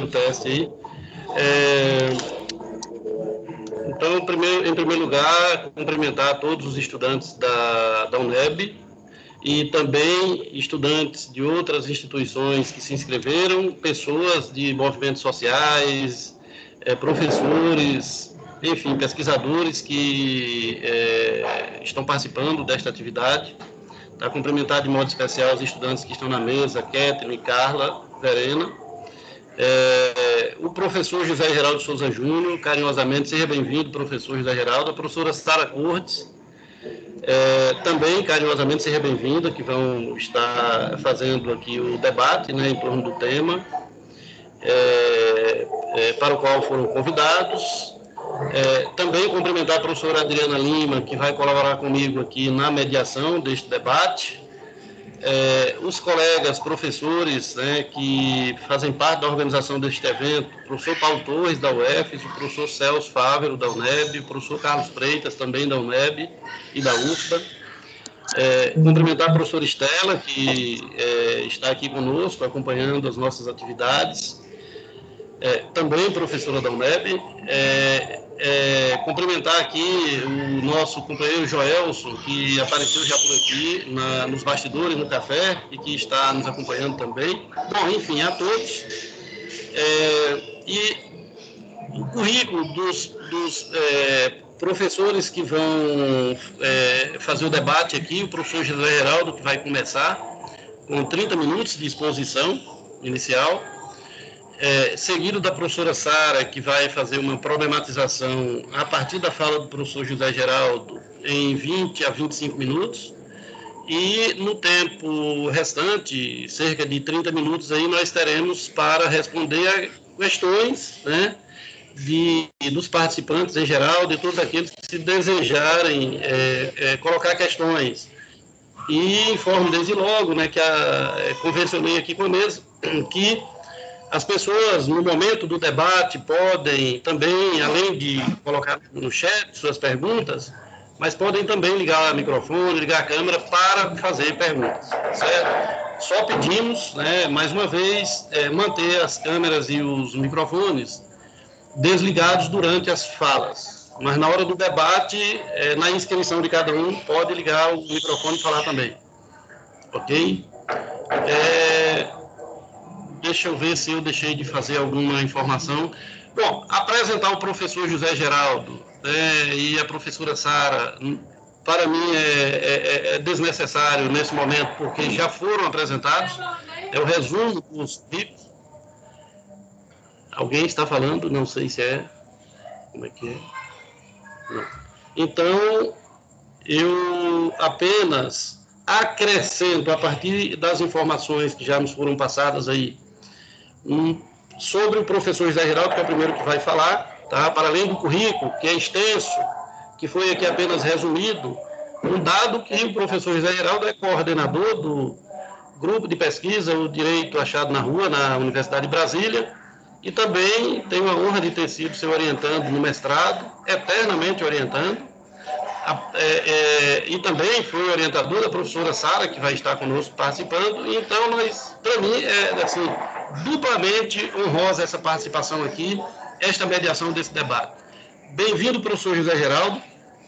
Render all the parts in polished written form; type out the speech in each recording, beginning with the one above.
teste aí. Então, em primeiro lugar, cumprimentar todos os estudantes da UNEB e também estudantes de outras instituições que se inscreveram, pessoas de movimentos sociais, professores, enfim, pesquisadores que estão participando desta atividade. Tá? Cumprimentar de modo especial os estudantes que estão na mesa, Kétrin, Carla, Verena. O professor José Geraldo Souza Júnior, carinhosamente, seja bem-vindo, professor José Geraldo. A professora Sara Cortes, também carinhosamente seja bem-vinda, que vão estar fazendo aqui o debate, né, em torno do tema, para o qual foram convidados. Também cumprimentar a professora Adriana Lima, que vai colaborar comigo aqui na mediação deste debate. Os colegas professores, né, que fazem parte da organização deste evento, o professor Paulo Torres, da UFES, o professor Celso Fávero, da UNEB, o professor Carlos Freitas, também da UNEB e da UFBA. Cumprimentar a professora Estela, que está aqui conosco, acompanhando as nossas atividades, também professora da UNEB. Cumprimentar aqui o nosso companheiro Joelson, que apareceu já por aqui nos bastidores, no café, e que está nos acompanhando também. Bom, enfim, a todos. E o currículo dos professores que vão fazer o debate aqui, o professor José Geraldo, que vai começar com 30 minutos de exposição inicial, seguido da professora Sara, que vai fazer uma problematização a partir da fala do professor José Geraldo em 20 a 25 minutos, e no tempo restante, cerca de 30 minutos, aí nós teremos para responder a questões, né, dos participantes em geral, de todos aqueles que se desejarem colocar questões. E informo desde logo, né, que convencionei aqui com a mesa, que as pessoas, no momento do debate, podem também, além de colocar no chat suas perguntas, mas podem também ligar o microfone, ligar a câmera para fazer perguntas, certo? Só pedimos, né, mais uma vez, manter as câmeras e os microfones desligados durante as falas. Mas na hora do debate, na inscrição de cada um, pode ligar o microfone e falar também. Ok? Deixa eu ver se eu deixei de fazer alguma informação. Bom, apresentar o professor José Geraldo e a professora Sara, para mim é desnecessário nesse momento, porque já foram apresentados. É o resumo dos tipos. Alguém está falando? Não sei se é. Como é que é? Não. Então, eu apenas acrescento, a partir das informações que já nos foram passadas aí, sobre o professor José Geraldo, que é o primeiro que vai falar, tá? Para além do currículo, que é extenso, que foi aqui apenas resumido, um dado que o professor José Geraldo é coordenador do grupo de pesquisa O Direito Achado na Rua, na Universidade de Brasília, e também tenho a honra de ter sido seu orientando no mestrado, eternamente orientando, e também foi orientador da professora Sara, que vai estar conosco participando. Então, para mim, assim, duplamente honrosa essa participação aqui, esta mediação desse debate. Bem-vindo, professor José Geraldo,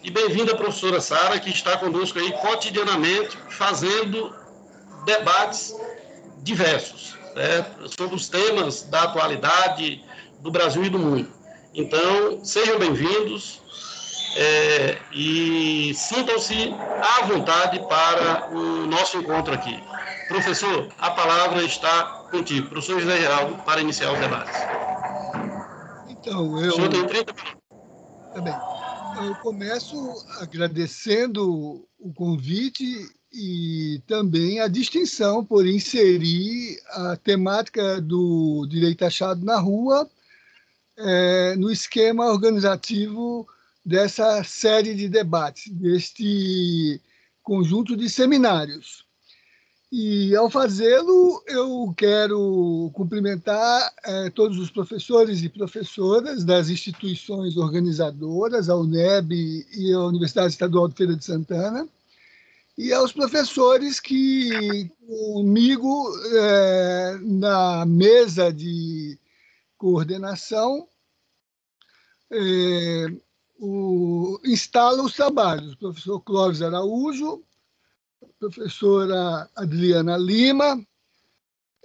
e bem-vinda a professora Sara, que está conosco aí cotidianamente, fazendo debates diversos, certo? Sobre os temas da atualidade do Brasil e do mundo. Então, sejam bem-vindos e sintam-se à vontade para o nosso encontro aqui. Professor, a palavra está contigo. Professor José Geraldo, para iniciar os debates. Então, O senhor tem 30 minutos. Tá bem. Eu começo agradecendo o convite e também a distinção por inserir a temática do direito achado na rua no esquema organizativo dessa série de debates, deste conjunto de seminários. E, ao fazê-lo, eu quero cumprimentar todos os professores e professoras das instituições organizadoras, a UNEB e a Universidade Estadual de Feira de Santana, e aos professores que, comigo, na mesa de coordenação, instala os trabalhos. O professor Clóvis Araújo, a professora Adriana Lima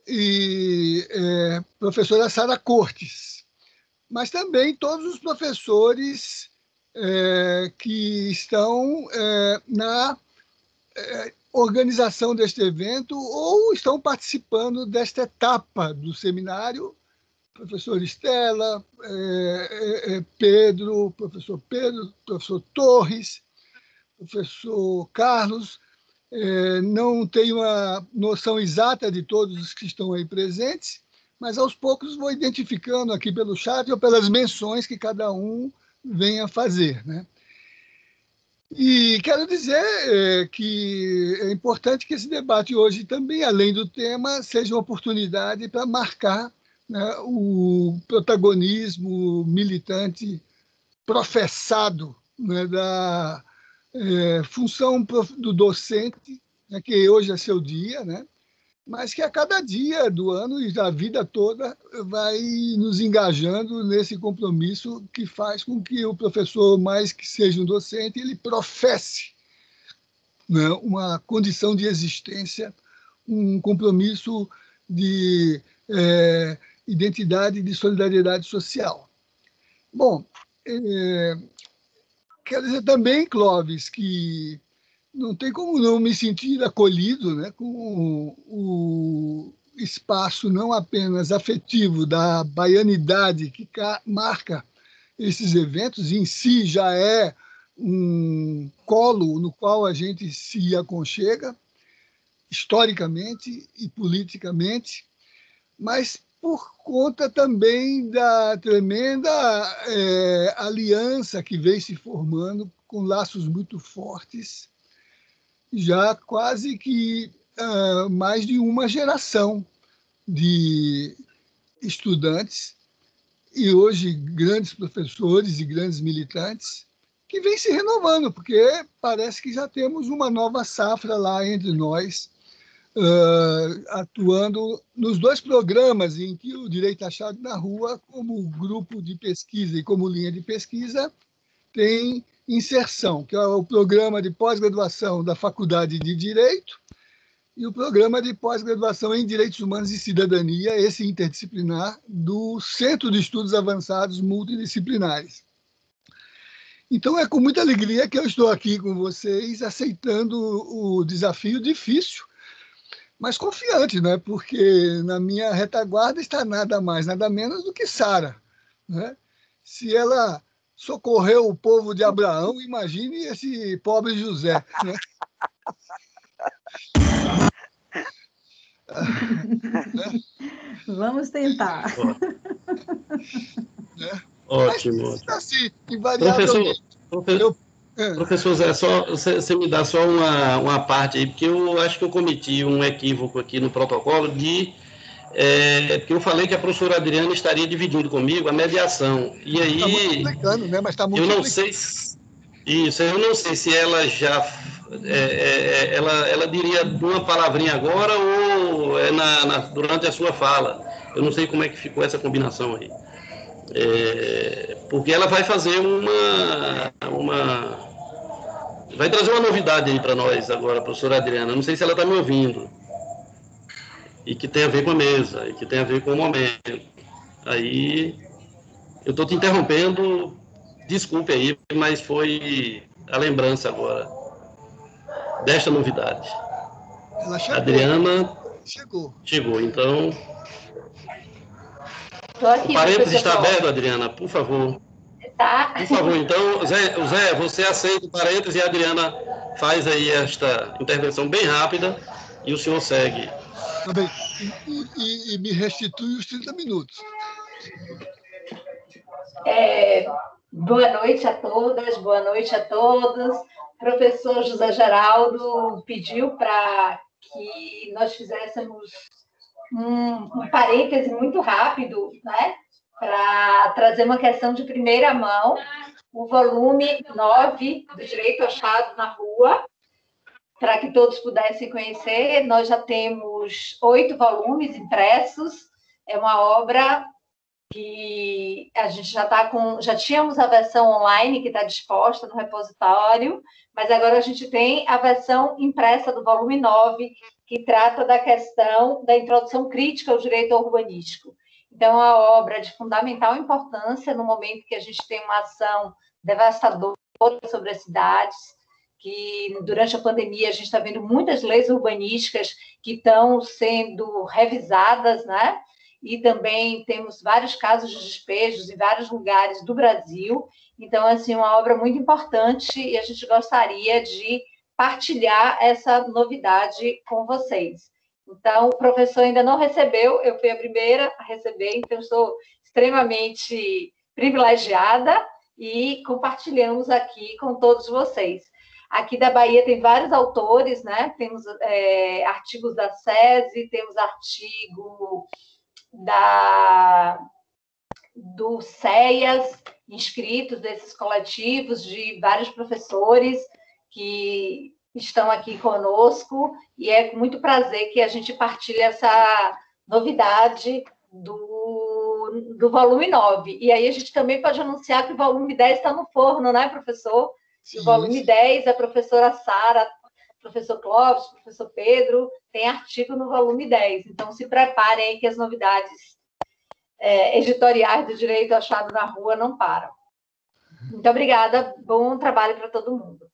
e professora Sara Cortes, mas também todos os professores que estão na organização deste evento ou estão participando desta etapa do seminário. Professor Estela, Pedro, professor Torres, professor Carlos. Não tenho a noção exata de todos os que estão aí presentes, mas aos poucos vou identificando aqui pelo chat ou pelas menções que cada um venha fazer, né? E quero dizer que é importante que esse debate hoje também, além do tema, seja uma oportunidade para marcar, né, o protagonismo militante professado, né, da função do docente, né, que hoje é seu dia, né, mas que a cada dia do ano e da vida toda vai nos engajando nesse compromisso que faz com que o professor, mais que seja um docente, ele professe, né, uma condição de existência, um compromisso de identidade e de solidariedade social. Bom, quero dizer também, Clóvis, que não tem como não me sentir acolhido, né, com o espaço não apenas afetivo da baianidade que marca esses eventos, em si já é um colo no qual a gente se aconchega, historicamente e politicamente, mas por conta também da tremenda aliança que vem se formando com laços muito fortes, já quase que mais de uma geração de estudantes e hoje grandes professores e grandes militantes que vem se renovando, porque parece que já temos uma nova safra lá entre nós, atuando nos dois programas em que o Direito Achado na Rua, como grupo de pesquisa e como linha de pesquisa, tem inserção, que é o programa de pós-graduação da Faculdade de Direito e o programa de pós-graduação em Direitos Humanos e Cidadania, esse interdisciplinar, do Centro de Estudos Avançados Multidisciplinares. Então, é com muita alegria que eu estou aqui com vocês, aceitando o desafio difícil, mas confiante, né? Porque na minha retaguarda está nada mais, nada menos do que Sara, né? Se ela socorreu o povo de Abraão, imagine esse pobre José, né? Vamos tentar. Né? Ótimo. Mas, assim, invariavelmente... Professor Zé, você me dá só uma parte aí, porque eu acho que eu cometi um equívoco aqui no protocolo porque eu falei que a professora Adriana estaria dividindo comigo a mediação. E aí... Está multiplicando, né? Mas está multiplicando. Eu não sei se ela já... ela diria uma palavrinha agora ou durante a sua fala. Eu não sei como é que ficou essa combinação aí. Porque ela vai fazer vai trazer uma novidade aí para nós agora, a professora Adriana. Não sei se ela está me ouvindo. E que tem a ver com a mesa, e que tem a ver com o momento. Aí, eu estou te interrompendo, desculpe aí, mas foi a lembrança agora desta novidade. Ela chegou. Adriana chegou, então... Aqui, o parênteses está aberto, Adriana, por favor. Tá. Por favor, então, Zé, você aceita o parênteses e a Adriana faz aí esta intervenção bem rápida e o senhor segue. Tá bem. E me restitui os 30 minutos. Boa noite a todas, boa noite a todos. O professor José Geraldo pediu para que nós fizéssemos um parêntese muito rápido, né, para trazer uma questão de primeira mão, o volume 9 do Direito Achado na Rua, para que todos pudessem conhecer. Nós já temos 8 volumes impressos, é uma obra que a gente já tínhamos a versão online que está disposta no repositório, mas agora a gente tem a versão impressa do volume 9, que trata da questão da introdução crítica ao direito urbanístico. Então, é uma obra de fundamental importância no momento que a gente tem uma ação devastadora sobre as cidades, que durante a pandemia a gente está vendo muitas leis urbanísticas que estão sendo revisadas, né? E também temos vários casos de despejos em vários lugares do Brasil. Então, assim, uma obra muito importante e a gente gostaria de partilhar essa novidade com vocês. Então, o professor ainda não recebeu, eu fui a primeira a receber, então estou extremamente privilegiada e compartilhamos aqui com todos vocês. Aqui da Bahia tem vários autores, né? Temos artigos da SESI, temos artigo do CEAS, inscritos desses coletivos de vários professores que estão aqui conosco, e é com muito prazer que a gente partilha essa novidade do volume 9. E aí a gente também pode anunciar que o volume 10 está no forno, né, professor? Sim. O volume 10, a professora Sara, professor Clóvis, professor Pedro, tem artigo no volume 10. Então, se preparem aí que as novidades editoriais do Direito Achado na Rua não param. Muito obrigada, bom trabalho para todo mundo.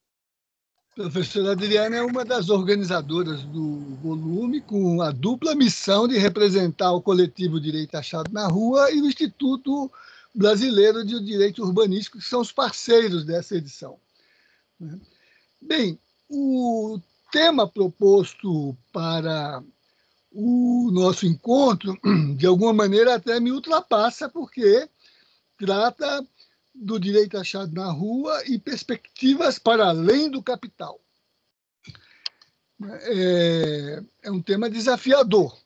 A professora Adriana é uma das organizadoras do volume, com a dupla missão de representar o coletivo Direito Achado na Rua e o Instituto Brasileiro de Direito Urbanístico, que são os parceiros dessa edição. Bem, o tema proposto para o nosso encontro, de alguma maneira, até me ultrapassa, porque trata do direito achado na rua e perspectivas para além do capital. É um tema desafiador.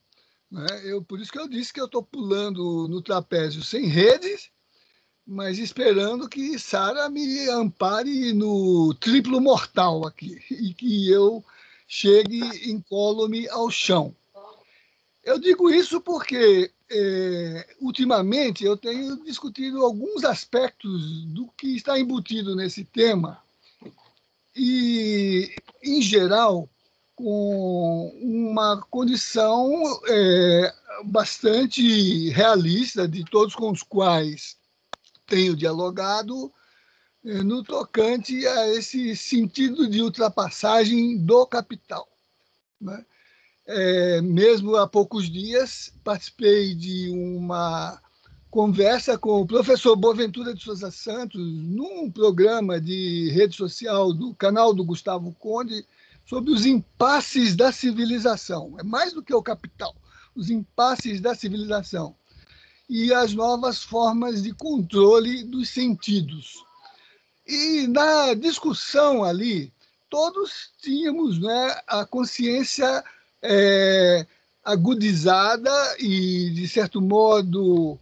Por isso que eu disse que eu estou pulando no trapézio sem redes, mas esperando que Sara me ampare no triplo mortal aqui e que eu chegue incólume ao chão. Eu digo isso porque, ultimamente, eu tenho discutido alguns aspectos do que está embutido nesse tema e, em geral, com uma condição bastante realista de todos com os quais tenho dialogado no tocante a esse sentido de ultrapassagem do capital. Né? Mesmo há poucos dias, participei de uma conversa com o professor Boaventura de Souza Santos, num programa de rede social do canal do Gustavo Conde, sobre os impasses da civilização. É mais do que o capital, os impasses da civilização e as novas formas de controle dos sentidos. E na discussão ali, todos tínhamos, né, a consciência agudizada e, de certo modo,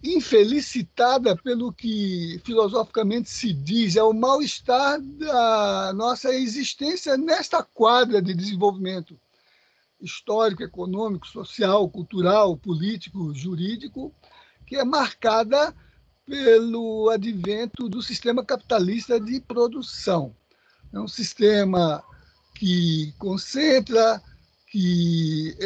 infelicitada pelo que filosoficamente se diz, é o mal-estar da nossa existência nesta quadra de desenvolvimento histórico, econômico, social, cultural, político, jurídico, que é marcada pelo advento do sistema capitalista de produção. É um sistema que concentra, que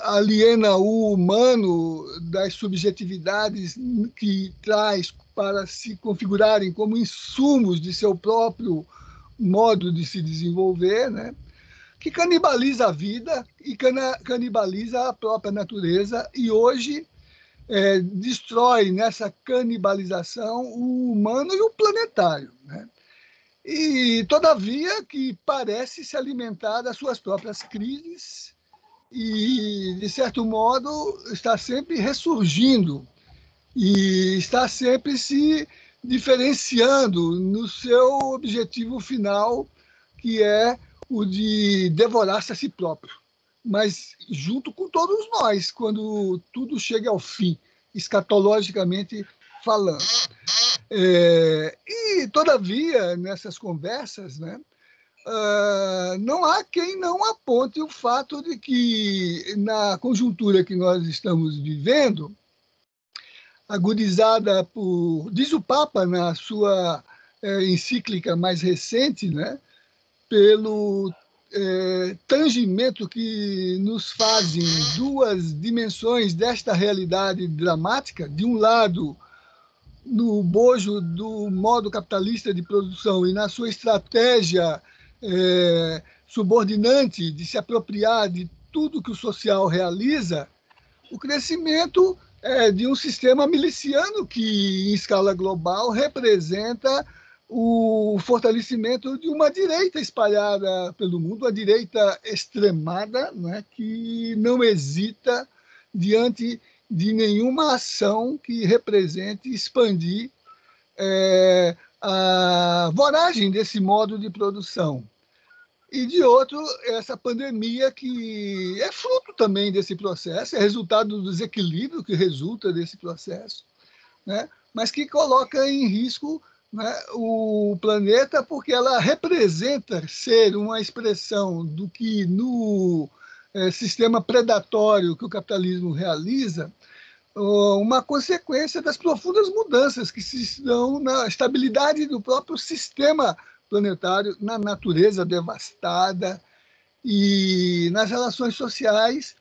aliena o humano das subjetividades que traz para se configurarem como insumos de seu próprio modo de se desenvolver, né? Que canibaliza a vida e canibaliza a própria natureza e hoje destrói nessa canibalização o humano e o planetário, né? E, todavia, que parece se alimentar das suas próprias crises e, de certo modo, está sempre ressurgindo e está sempre se diferenciando no seu objetivo final, que é o de devorar-se a si próprio, mas junto com todos nós, quando tudo chega ao fim, escatologicamente falando. E, todavia, nessas conversas, né, não há quem não aponte o fato de que, na conjuntura que nós estamos vivendo, agudizada diz o Papa na sua encíclica mais recente, né, pelo tangimento que nos fazem duas dimensões desta realidade dramática. De um lado, no bojo do modo capitalista de produção e na sua estratégia subordinante de se apropriar de tudo que o social realiza, o crescimento de um sistema miliciano que, em escala global, representa o fortalecimento de uma direita espalhada pelo mundo, uma direita extremada, né, que não hesita diante de nenhuma ação que represente expandir a voragem desse modo de produção. E, de outro, essa pandemia que é fruto também desse processo, é resultado do desequilíbrio que resulta desse processo, né? Mas que coloca em risco, né, o planeta, porque ela representa ser uma expressão do que no sistema predatório que o capitalismo realiza, uma consequência das profundas mudanças que se dão na estabilidade do próprio sistema planetário, na natureza devastada e nas relações sociais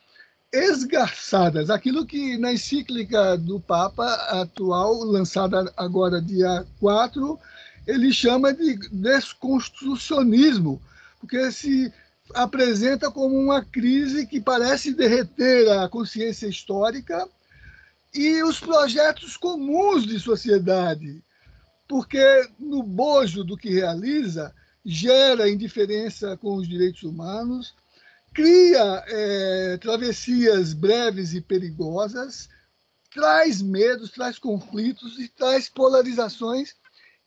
esgarçadas. Aquilo que na encíclica do Papa atual, lançada agora dia 4, ele chama de desconstrucionismo, porque se apresenta como uma crise que parece derreter a consciência histórica e os projetos comuns de sociedade, porque no bojo do que realiza, gera indiferença com os direitos humanos, cria travessias breves e perigosas, traz medos, traz conflitos e traz polarizações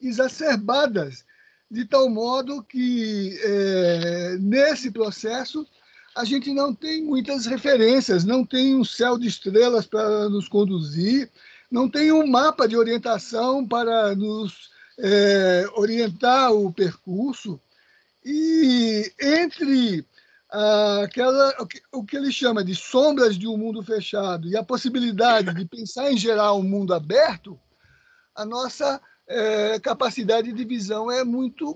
exacerbadas, de tal modo que, nesse processo, a gente não tem muitas referências, não tem um céu de estrelas para nos conduzir, não tem um mapa de orientação para nos orientar o percurso. E entre o que ele chama de sombras de um mundo fechado e a possibilidade de pensar em gerar um mundo aberto, a nossa capacidade de visão é muito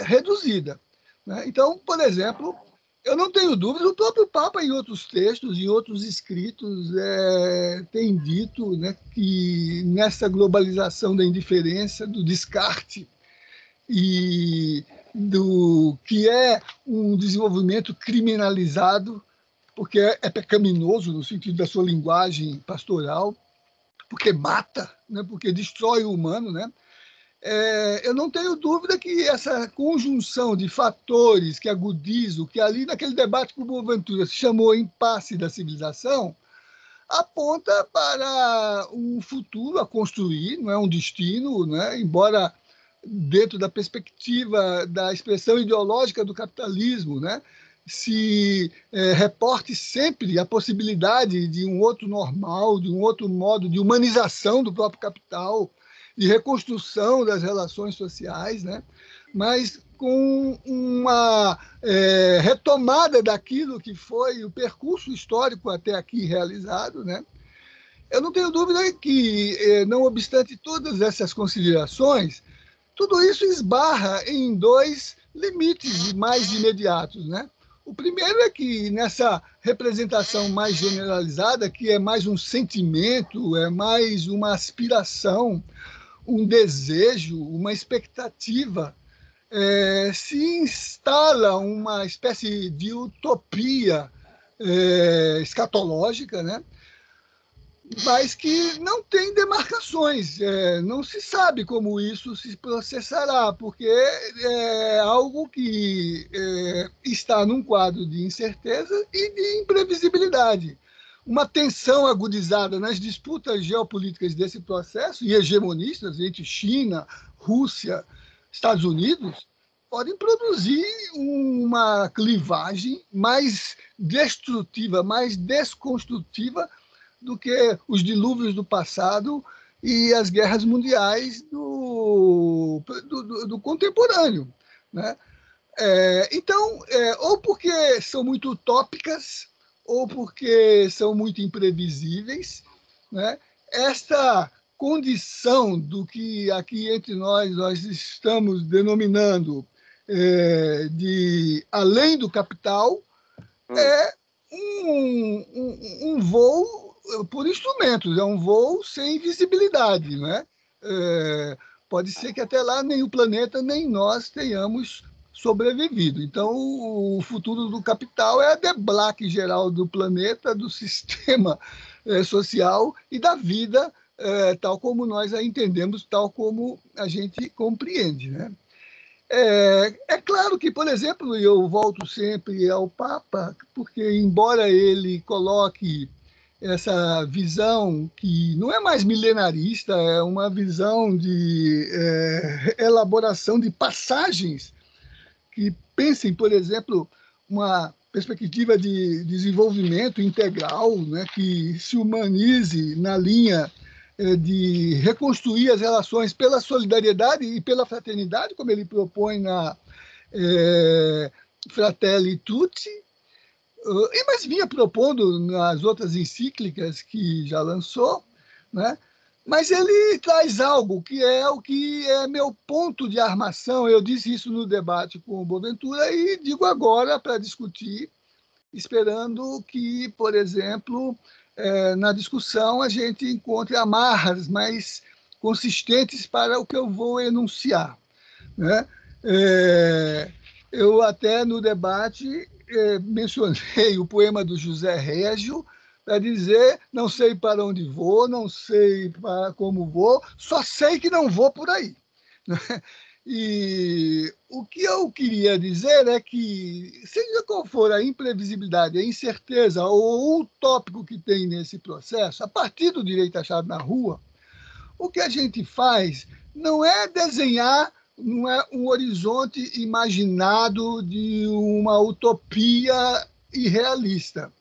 reduzida, né? Então, por exemplo, eu não tenho dúvida, o próprio Papa, em outros textos, em outros escritos, tem dito, né, que nessa globalização da indiferença, do descarte e do que é um desenvolvimento criminalizado, porque é pecaminoso no sentido da sua linguagem pastoral, porque mata, né, porque destrói o humano, né? Eu não tenho dúvida que essa conjunção de fatores que agudizam, que ali naquele debate com o Boaventura se chamou impasse da civilização, aponta para um futuro a construir, não é um destino, né? Embora dentro da perspectiva da expressão ideológica do capitalismo, né, se reporte sempre a possibilidade de um outro normal, de um outro modo de humanização do próprio capital, de reconstrução das relações sociais, né? Mas com uma retomada daquilo que foi o percurso histórico até aqui realizado, né? Eu não tenho dúvida que, não obstante todas essas considerações, tudo isso esbarra em dois limites mais imediatos, né? O primeiro é que, nessa representação mais generalizada, que é mais um sentimento, é mais uma aspiração, um desejo, uma expectativa, se instala uma espécie de utopia escatológica, né? Mas que não tem demarcações, não se sabe como isso se processará, porque é algo que está num quadro de incerteza e de imprevisibilidade. Uma tensão agudizada nas disputas geopolíticas desse processo e hegemonistas entre China, Rússia, Estados Unidos, podem produzir uma clivagem mais destrutiva, mais desconstrutiva do que os dilúvios do passado e as guerras mundiais do contemporâneo, né? Então, ou porque são muito utópicas, ou porque são muito imprevisíveis, né? Esta condição do que aqui entre nós estamos denominando de além do capital é um voo por instrumentos, é um voo sem visibilidade, né? Pode ser que até lá nem o planeta nem nós tenhamos sobrevivido. Então, o futuro do capital é a deblaque geral do planeta, do sistema social e da vida, tal como nós a entendemos, tal como a gente compreende, né? Claro que, por exemplo, eu volto sempre ao Papa, porque, embora ele coloque essa visão que não é mais milenarista, é uma visão de elaboração de passagens que pensem, por exemplo, uma perspectiva de desenvolvimento integral, né, que se humanize na linha de reconstruir as relações pela solidariedade e pela fraternidade, como ele propõe na Fratelli Tutti, mas vinha propondo nas outras encíclicas que já lançou, né? Mas ele traz algo que é o que é meu ponto de armação. Eu disse isso no debate com o Boaventura e digo agora para discutir, esperando que, por exemplo, na discussão a gente encontre amarras mais consistentes para o que eu vou enunciar, né? Eu até no debate mencionei o poema do José Régio para dizer: não sei para onde vou, não sei como vou, só sei que não vou por aí. E o que eu queria dizer é que, seja qual for a imprevisibilidade, a incerteza ou o tópico que tem nesse processo, a partir do direito achado na rua, o que a gente faz não é desenhar, não é um horizonte imaginado de uma utopia irrealista.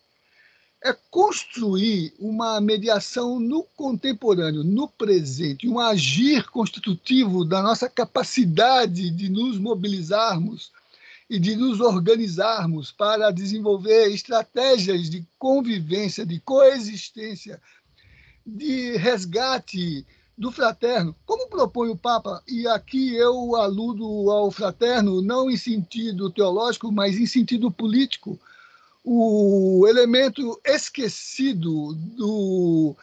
É construir uma mediação no contemporâneo, no presente, um agir constitutivo da nossa capacidade de nos mobilizarmos e de nos organizarmos para desenvolver estratégias de convivência, de coexistência, de resgate do fraterno, como propõe o Papa, e aqui eu aludo ao fraterno não em sentido teológico, mas em sentido político, o elemento esquecido do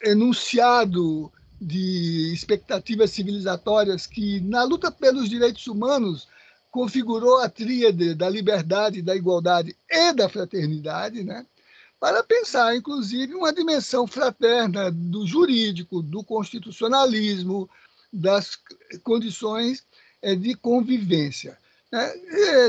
enunciado de expectativas civilizatórias que, na luta pelos direitos humanos, configurou a tríade da liberdade, da igualdade e da fraternidade, né? Para pensar, inclusive, uma dimensão fraterna do jurídico, do constitucionalismo, das condições de convivência.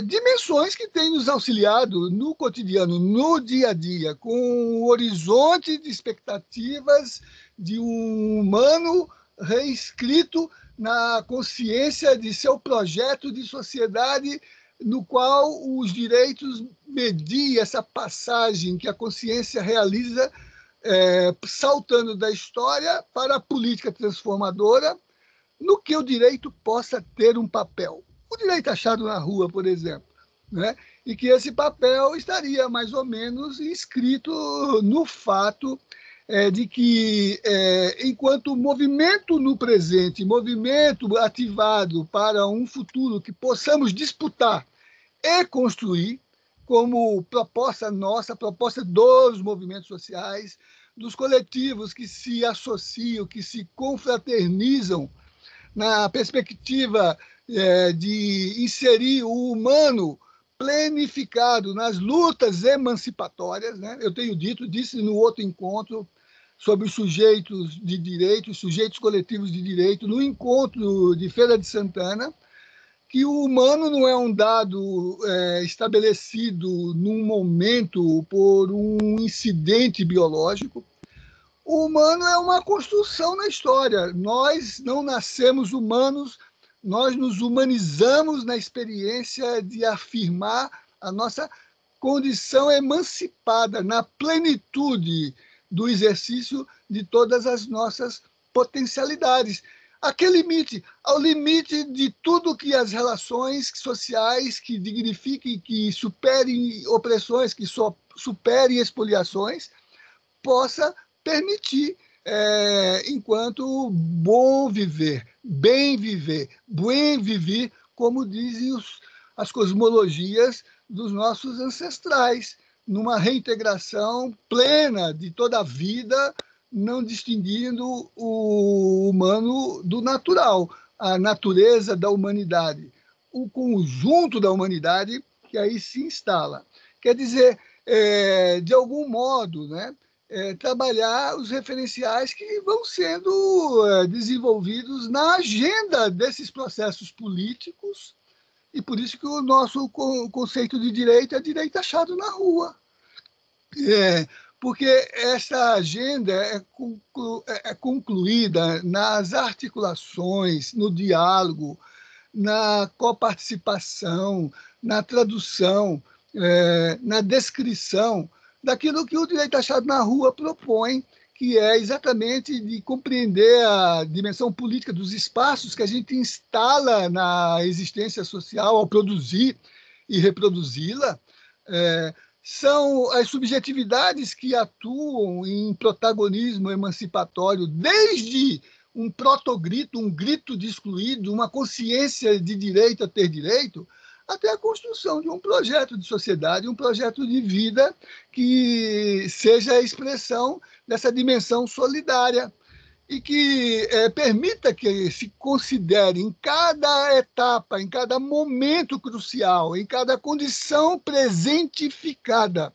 Dimensões que têm nos auxiliado no cotidiano, no dia a dia, com o horizonte de expectativas de um humano reescrito na consciência de seu projeto de sociedade, no qual os direitos medem essa passagem que a consciência realiza, saltando da história para a política transformadora, no que o direito possa ter um papel. O direito achado na rua, por exemplo, né? E que esse papel estaria mais ou menos inscrito no fato de que, enquanto movimento no presente, movimento ativado para um futuro que possamos disputar e construir, como proposta nossa, proposta dos movimentos sociais, dos coletivos que se associam, que se confraternizam na perspectiva de inserir o humano planificado nas lutas emancipatórias, né? Eu tenho disse no outro encontro sobre os sujeitos de direito, os sujeitos coletivos de direito, no encontro de Feira de Santana, que o humano não é um dado estabelecido num momento por um incidente biológico. O humano é uma construção na história. Nós não nascemos humanos, nós nos humanizamos na experiência de afirmar a nossa condição emancipada na plenitude do exercício de todas as nossas potencialidades. a que limite? Ao limite de tudo que as relações sociais que dignifiquem, que superem opressões, que superem expoliações, possa permitir, enquanto bom viver, bem viver, buen vivir, como dizem as cosmologias dos nossos ancestrais, numa reintegração plena de toda a vida, não distinguindo o humano do natural, a natureza da humanidade, o conjunto da humanidade que aí se instala. Quer dizer, de algum modo, né, trabalhar os referenciais que vão sendo desenvolvidos na agenda desses processos políticos, e por isso que o nosso conceito de direito é direito achado na rua. Porque essa agenda é concluída nas articulações, no diálogo, na coparticipação, na tradução, na descrição daquilo que o direito achado na rua propõe, que é exatamente de compreender a dimensão política dos espaços que a gente instala na existência social ao produzir e reproduzi-la. São as subjetividades que atuam em protagonismo emancipatório, desde um protogrito, um grito de excluído, uma consciência de direito a ter direito, até a construção de um projeto de sociedade, um projeto de vida que seja a expressão dessa dimensão solidária e que permita que se considere em cada etapa, em cada momento crucial, em cada condição presentificada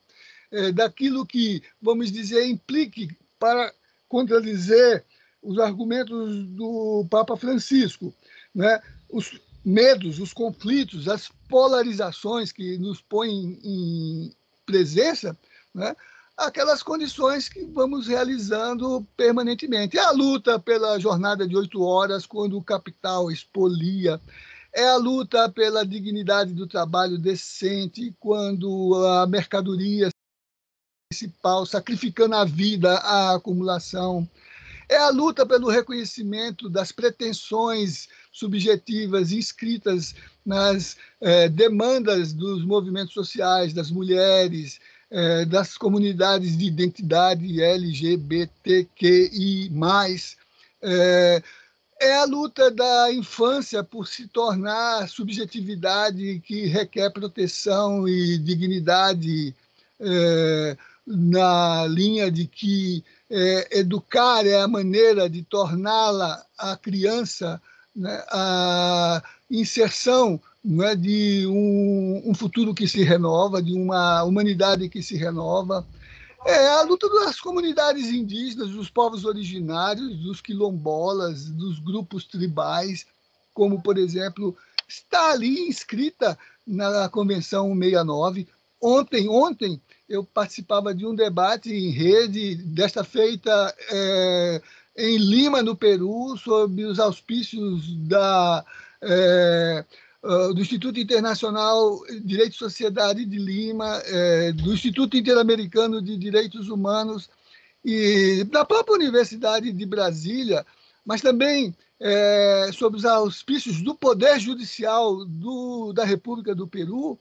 daquilo que, vamos dizer, implique, para contradizer os argumentos do Papa Francisco, né? Os medos, os conflitos, as polarizações que nos põem em presença, né? Aquelas condições que vamos realizando permanentemente. É a luta pela jornada de 8 horas, quando o capital expolia. É a luta pela dignidade do trabalho decente, quando a mercadoria principal, sacrificando a vida à acumulação. É a luta pelo reconhecimento das pretensões subjetivas inscritas nas demandas dos movimentos sociais, das mulheres, das comunidades de identidade LGBTQI+. É a luta da infância por se tornar subjetividade que requer proteção e dignidade, na linha de que educar é a maneira de torná-la, a criança, né, a inserção, né, de um futuro que se renova, de uma humanidade que se renova. É a luta das comunidades indígenas, dos povos originários, dos quilombolas, dos grupos tribais, como, por exemplo, está ali inscrita na Convenção 69. Ontem eu participava de um debate em rede, desta feita em Lima, no Peru, sob os auspícios do Instituto Internacional de Direito e Sociedade de Lima, do Instituto Interamericano de Direitos Humanos e da própria Universidade de Brasília, mas também sob os auspícios do Poder Judicial da República do Peru,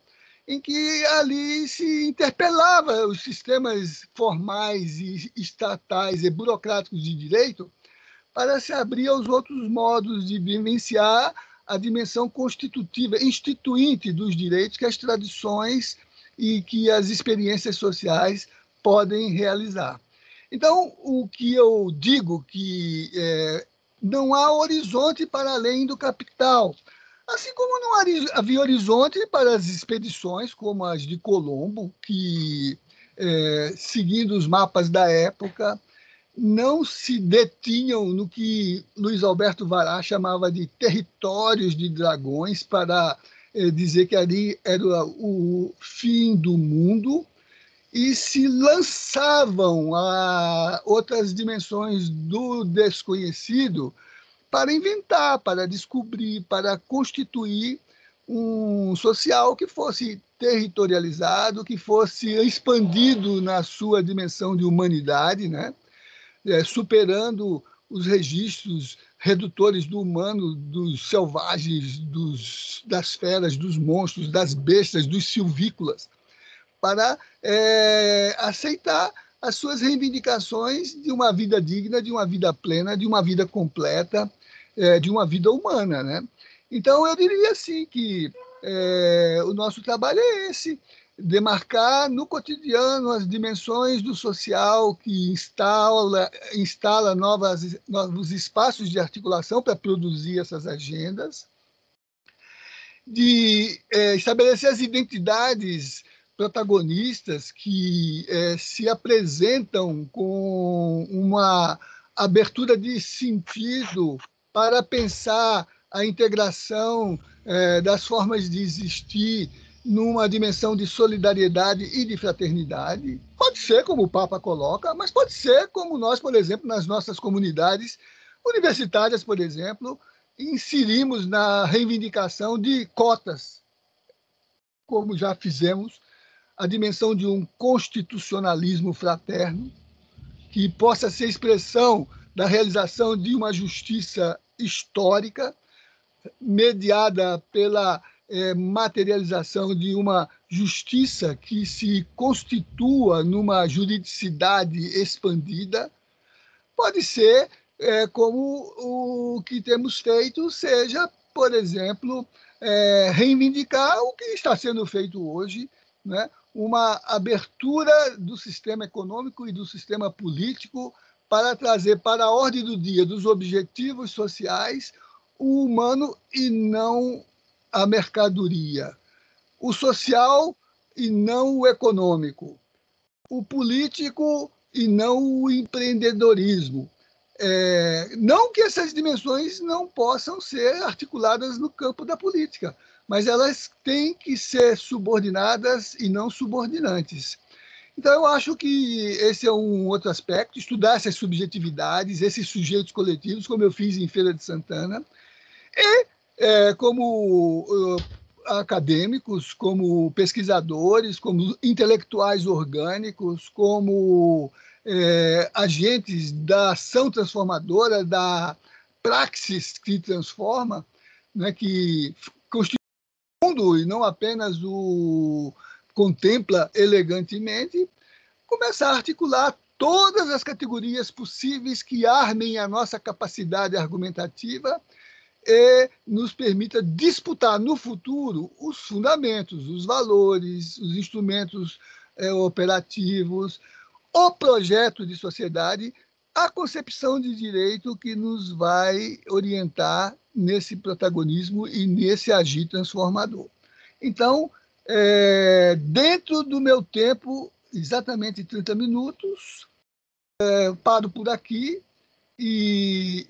em que ali se interpelava os sistemas formais e estatais e burocráticos de direito para se abrir aos outros modos de vivenciar a dimensão constitutiva, instituinte dos direitos que as tradições e que as experiências sociais podem realizar. Então, o que eu digo que não há horizonte para além do capital, assim como não havia horizonte para as expedições como as de Colombo, que, seguindo os mapas da época, não se detinham no que Luiz Alberto Vará chamava de territórios de dragões, para dizer que ali era o fim do mundo, e se lançavam a outras dimensões do desconhecido para inventar, para descobrir, para constituir um social que fosse territorializado, que fosse expandido na sua dimensão de humanidade, né? Superando os registros redutores do humano, dos selvagens, das feras, dos monstros, das bestas, dos silvícolas, para aceitar as suas reivindicações de uma vida digna, de uma vida plena, de uma vida completa, de uma vida humana, né? Então, eu diria assim que o nosso trabalho é esse, demarcar no cotidiano as dimensões do social que instala novos espaços de articulação para produzir essas agendas, de estabelecer as identidades protagonistas que se apresentam com uma abertura de sentido para pensar a integração das formas de existir numa dimensão de solidariedade e de fraternidade. Pode ser como o Papa coloca, mas pode ser como nós, por exemplo, nas nossas comunidades universitárias, por exemplo, inserimos na reivindicação de cotas, como já fizemos, a dimensão de um constitucionalismo fraterno, que possa ser expressão da realização de uma justiça histórica, mediada pela materialização de uma justiça que se constitua numa juridicidade expandida. Pode ser como o que temos feito seja, por exemplo, reivindicar o que está sendo feito hoje, né? Uma abertura do sistema econômico e do sistema político para trazer para a ordem do dia dos objetivos sociais o humano e não a mercadoria, o social e não o econômico, o político e não o empreendedorismo. Não que essas dimensões não possam ser articuladas no campo da política, mas elas têm que ser subordinadas e não subordinantes. Então, eu acho que esse é um outro aspecto, estudar essas subjetividades, esses sujeitos coletivos, como eu fiz em Feira de Santana, e como acadêmicos, como pesquisadores, como intelectuais orgânicos, como agentes da ação transformadora, da praxis que transforma, né, que constitui o mundo e não apenas o contempla elegantemente, começar a articular todas as categorias possíveis que armem a nossa capacidade argumentativa e nos permita disputar no futuro os fundamentos, os valores, os instrumentos operativos, o projeto de sociedade, a concepção de direito que nos vai orientar nesse protagonismo e nesse agir transformador. Então, dentro do meu tempo, exatamente 30 minutos, paro por aqui e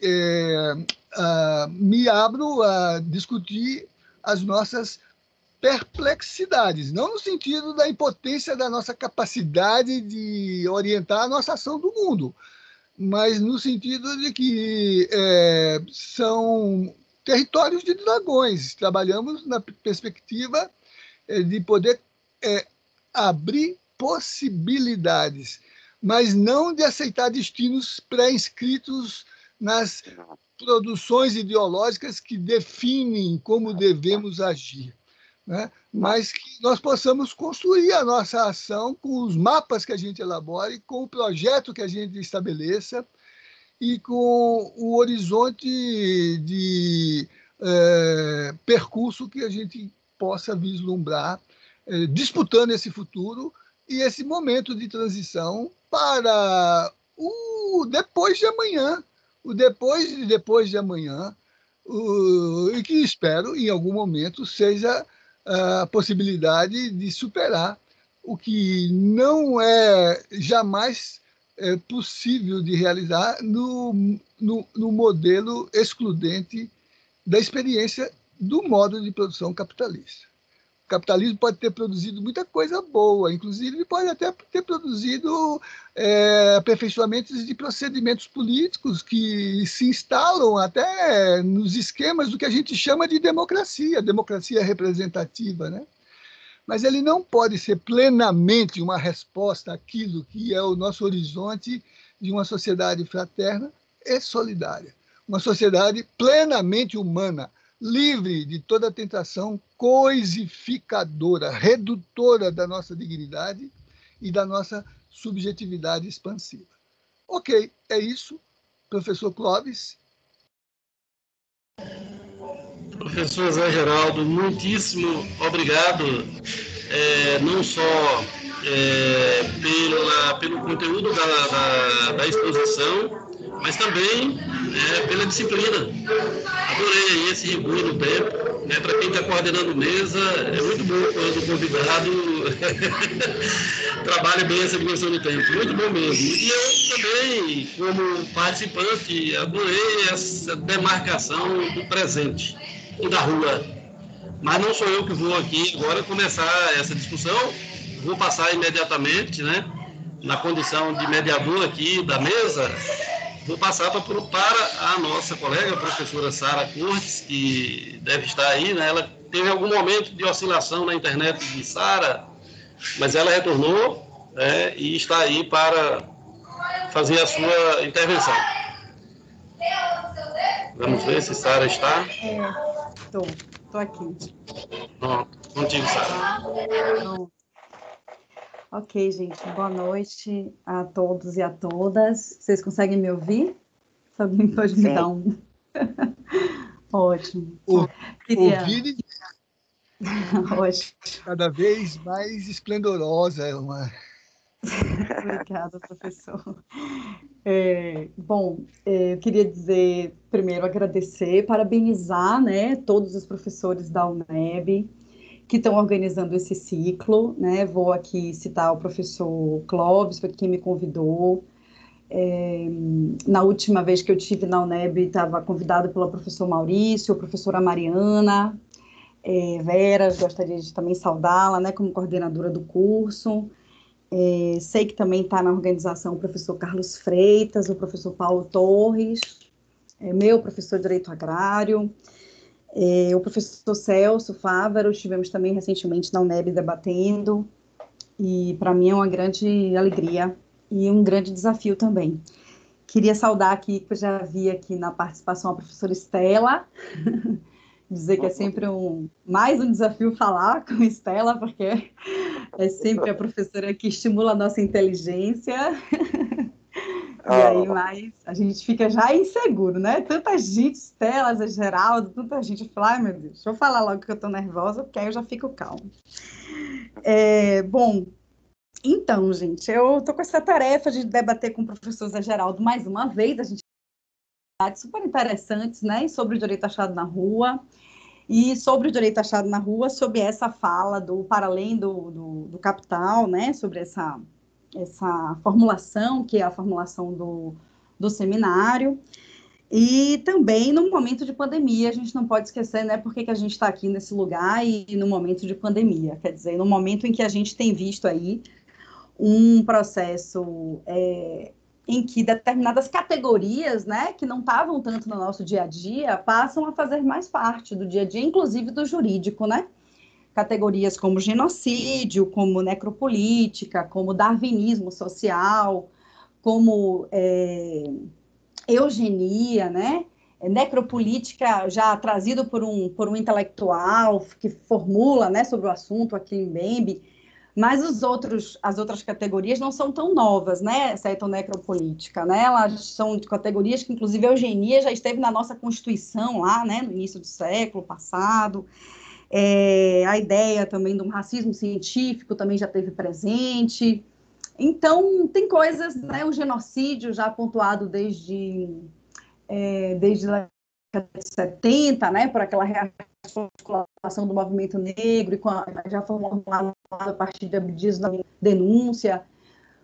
me abro a discutir as nossas perplexidades, não no sentido da impotência da nossa capacidade de orientar a nossa ação do mundo, mas no sentido de que são territórios de dragões. Trabalhamos na perspectiva de poder abrir possibilidades, mas não de aceitar destinos pré-inscritos nas produções ideológicas que definem como devemos agir, né? Mas que nós possamos construir a nossa ação com os mapas que a gente elabore, com o projeto que a gente estabeleça e com o horizonte de percurso que a gente possa vislumbrar, disputando esse futuro e esse momento de transição para o depois de amanhã, o depois de amanhã, e que espero, em algum momento, seja a possibilidade de superar o que não é jamais possível de realizar no modelo excludente da experiência do modo de produção capitalista. O capitalismo pode ter produzido muita coisa boa, inclusive pode até ter produzido aperfeiçoamentos de procedimentos políticos que se instalam até nos esquemas do que a gente chama de democracia representativa, né? Mas ele não pode ser plenamente uma resposta àquilo que é o nosso horizonte de uma sociedade fraterna e solidária. uma sociedade plenamente humana, livre de toda tentação coisificadora, redutora da nossa dignidade e da nossa subjetividade expansiva. Ok, é isso. Professor Clóvis. Professor Zé Geraldo, muitíssimo obrigado, não só pelo conteúdo da exposição, mas também pela disciplina. Adorei aí esse rigor no tempo, né? Para quem está coordenando mesa, é muito bom quando o convidado trabalha bem essa dimensão do tempo, muito bom mesmo. E eu também, como participante, adorei essa demarcação do presente e da rua. Mas não sou eu que vou aqui agora começar essa discussão, vou passar imediatamente, né, na condição de mediador aqui da mesa, vou passar para a nossa colega, a professora Sara Cortes, que deve estar aí, né, ela teve algum momento de oscilação na internet de Sara, mas ela retornou, né, e está aí para fazer a sua intervenção. Vamos ver se Sara está. Estou aqui. Pronto, contigo, Sara. Ok, gente, boa noite a todos e a todas. Vocês conseguem me ouvir? Se alguém pode me dar um... Ótimo. Ouvir Ótimo. cada vez mais esplendorosa. Obrigada, professor. Eu queria dizer, primeiro, agradecer, parabenizar, né, todos os professores da UNEB que estão organizando esse ciclo, né? Vou aqui citar o professor Clóvis, foi quem me convidou. Na última vez que eu estive na UNEB, estava convidado pelo professor Maurício, a professora Mariana, Vera, gostaria de também saudá-la, né, como coordenadora do curso. Sei que também está na organização o professor Carlos Freitas, o professor Paulo Torres, meu professor de Direito Agrário, o professor Celso Fávaro, estivemos também recentemente na UNEB debatendo, e para mim é uma grande alegria e um grande desafio também. Queria saudar aqui, que eu já vi aqui na participação a professora Estela, dizer que é sempre mais um desafio falar com a Estela, porque é sempre a professora que estimula a nossa inteligência. E aí, mas a gente fica já inseguro, né? Tanta gente, Estela, Zé Geraldo, tanta gente. Fala, ai meu Deus, deixa eu falar logo que eu tô nervosa, porque aí eu já fico calma. Então, gente, eu tô com essa tarefa de debater com o professor Zé Geraldo mais uma vez, a gente super interessantes, né? Sobre o direito achado na rua. E sobre o direito achado na rua, sobre essa fala para além do capital, né, sobre essa formulação, que é a formulação do seminário, e também no momento de pandemia, a gente não pode esquecer, né, por que a gente está aqui nesse lugar e no momento de pandemia, quer dizer, no momento em que a gente tem visto aí um processo em que determinadas categorias, né, que não estavam tanto no nosso dia a dia, passam a fazer mais parte do dia a dia, inclusive do jurídico, né? Categorias como genocídio, como necropolítica, como darwinismo social, como eugenia, né? Necropolítica já trazido por um intelectual que formula, né, sobre o assunto, aqui em Mbembe. Mas as outras categorias não são tão novas, né, essa etnonecropolítica, né, elas são de categorias que, inclusive, a eugenia já esteve na nossa Constituição lá, né, no início do século passado, a ideia também do racismo científico também já esteve presente. Então, tem coisas, né, o genocídio já pontuado desde a década de 70, né, por aquela articulação do movimento negro, e já formulado a partir de Abdias da denúncia,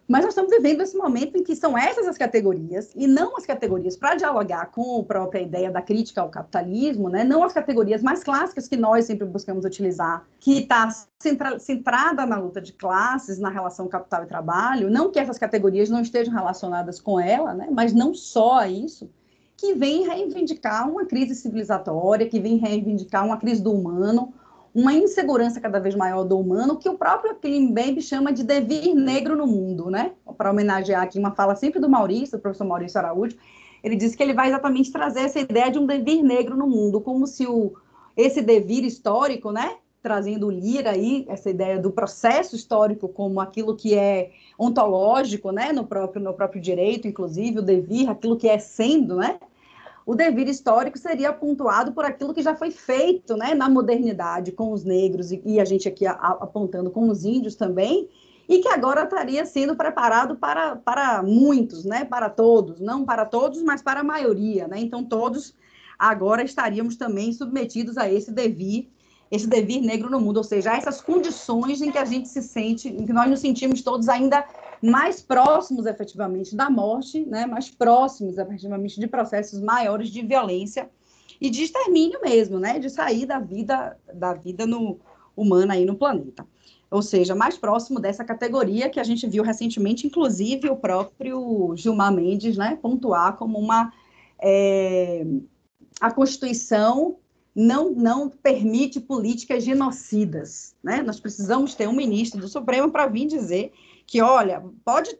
mas nós estamos vivendo esse momento em que são essas as categorias, e não as categorias para dialogar com a própria ideia da crítica ao capitalismo, né? Não as categorias mais clássicas que nós sempre buscamos utilizar, que está centrada na luta de classes, na relação capital e trabalho, não que essas categorias não estejam relacionadas com ela, né? Mas não só isso, que vem reivindicar uma crise civilizatória, que vem reivindicar uma crise do humano, uma insegurança cada vez maior do humano, que o próprio Mbembe chama de devir negro no mundo, né? Para homenagear aqui uma fala sempre do Maurício, do professor Maurício Araújo, ele disse que ele vai exatamente trazer essa ideia de um devir negro no mundo, como se esse devir histórico, né, trazendo o Lira aí, essa ideia do processo histórico como aquilo que é ontológico, né, no próprio direito, inclusive, o devir, aquilo que é sendo, né, o devir histórico seria pontuado por aquilo que já foi feito, né, na modernidade com os negros, e a gente aqui apontando com os índios também, e que agora estaria sendo preparado para muitos, né, para todos, não para todos, mas para a maioria, né, então todos agora estaríamos também submetidos a esse devir negro no mundo, ou seja, essas condições em que a gente se sente, em que nós nos sentimos todos ainda mais próximos, efetivamente, da morte, né? Mais próximos, efetivamente, de processos maiores de violência e de extermínio mesmo, né? De sair da vida humana aí no planeta. Ou seja, mais próximo dessa categoria que a gente viu recentemente, inclusive o próprio Gilmar Mendes, né? Pontuar como a Constituição não permite políticas genocidas, né? Nós precisamos ter um ministro do Supremo para vir dizer que, olha,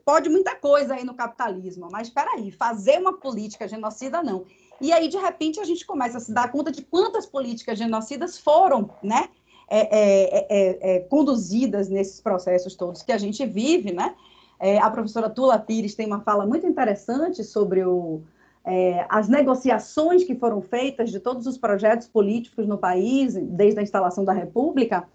pode muita coisa aí no capitalismo, mas espera aí, fazer uma política genocida, não. E aí, de repente, a gente começa a se dar conta de quantas políticas genocidas foram, né, conduzidas nesses processos todos que a gente vive, né? A professora Tula Pires tem uma fala muito interessante sobre as negociações que foram feitas de todos os projetos políticos no país, desde a instalação da República,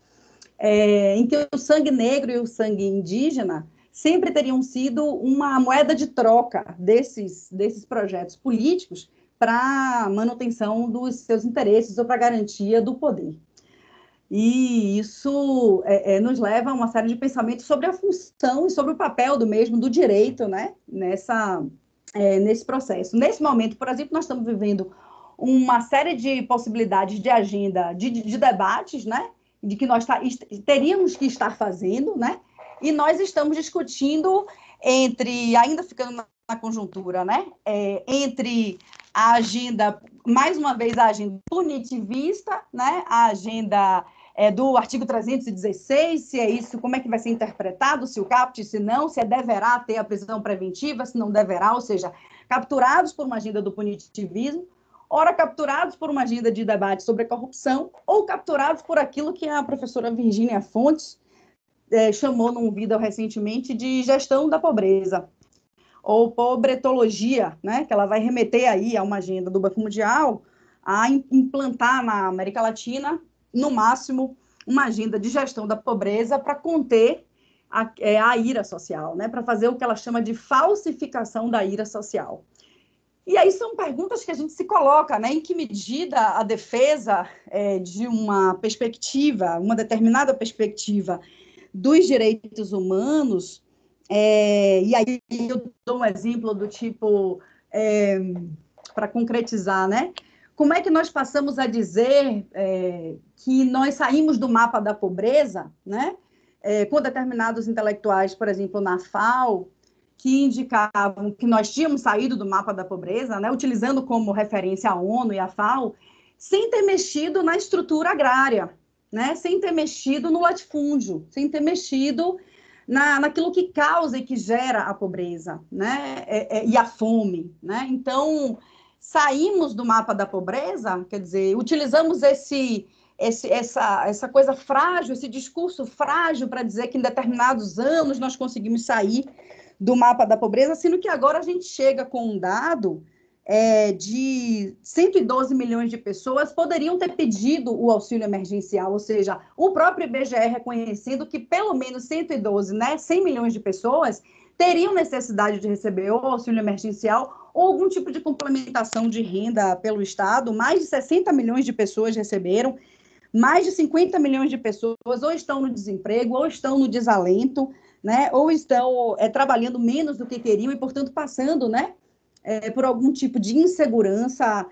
em que o sangue negro e o sangue indígena sempre teriam sido uma moeda de troca desses projetos políticos para a manutenção dos seus interesses ou para a garantia do poder. E isso nos leva a uma série de pensamentos sobre a função e sobre o papel do direito, né, nesse processo. Nesse momento, por exemplo, nós estamos vivendo uma série de possibilidades de agenda, de debates, né, de que nós teríamos que estar fazendo, né, e nós estamos discutindo ainda ficando na conjuntura, né, entre a agenda, mais uma vez, a agenda punitivista, né, a agenda do artigo 316, se é isso, como é que vai ser interpretado, se o caput, se não, se deverá ter a prisão preventiva, se não deverá, ou seja, capturados por uma agenda do punitivismo, ora capturados por uma agenda de debate sobre a corrupção, ou capturados por aquilo que a professora Virgínia Fontes chamou num vídeo recentemente de gestão da pobreza, ou pobretologia, né, que ela vai remeter aí a uma agenda do Banco Mundial a implantar na América Latina, no máximo, uma agenda de gestão da pobreza para conter a ira social, né, para fazer o que ela chama de falsificação da ira social. E aí são perguntas que a gente se coloca, né, em que medida a defesa de uma perspectiva, uma determinada perspectiva dos direitos humanos, e aí eu dou um exemplo do tipo, para concretizar, né? Como é que nós passamos a dizer que nós saímos do mapa da pobreza, né? Com determinados intelectuais, por exemplo, na FAO, que indicavam que nós tínhamos saído do mapa da pobreza, né? Utilizando como referência a ONU e a FAO, sem ter mexido na estrutura agrária, né? Sem ter mexido no latifúndio, sem ter mexido naquilo que causa e que gera a pobreza, né? E a fome, né? Então, saímos do mapa da pobreza, quer dizer, utilizamos essa coisa frágil, esse discurso frágil para dizer que em determinados anos nós conseguimos sair do mapa da pobreza, sendo que agora a gente chega com um dado de 112 milhões de pessoas poderiam ter pedido o auxílio emergencial, ou seja, o próprio IBGE reconhecendo que pelo menos 112, né, 100 milhões de pessoas teriam necessidade de receber o auxílio emergencial ou algum tipo de complementação de renda pelo Estado. Mais de 60 milhões de pessoas receberam, mais de 50 milhões de pessoas ou estão no desemprego, ou estão no desalento, né, ou estão trabalhando menos do que queriam e, portanto, passando, né, por algum tipo de insegurança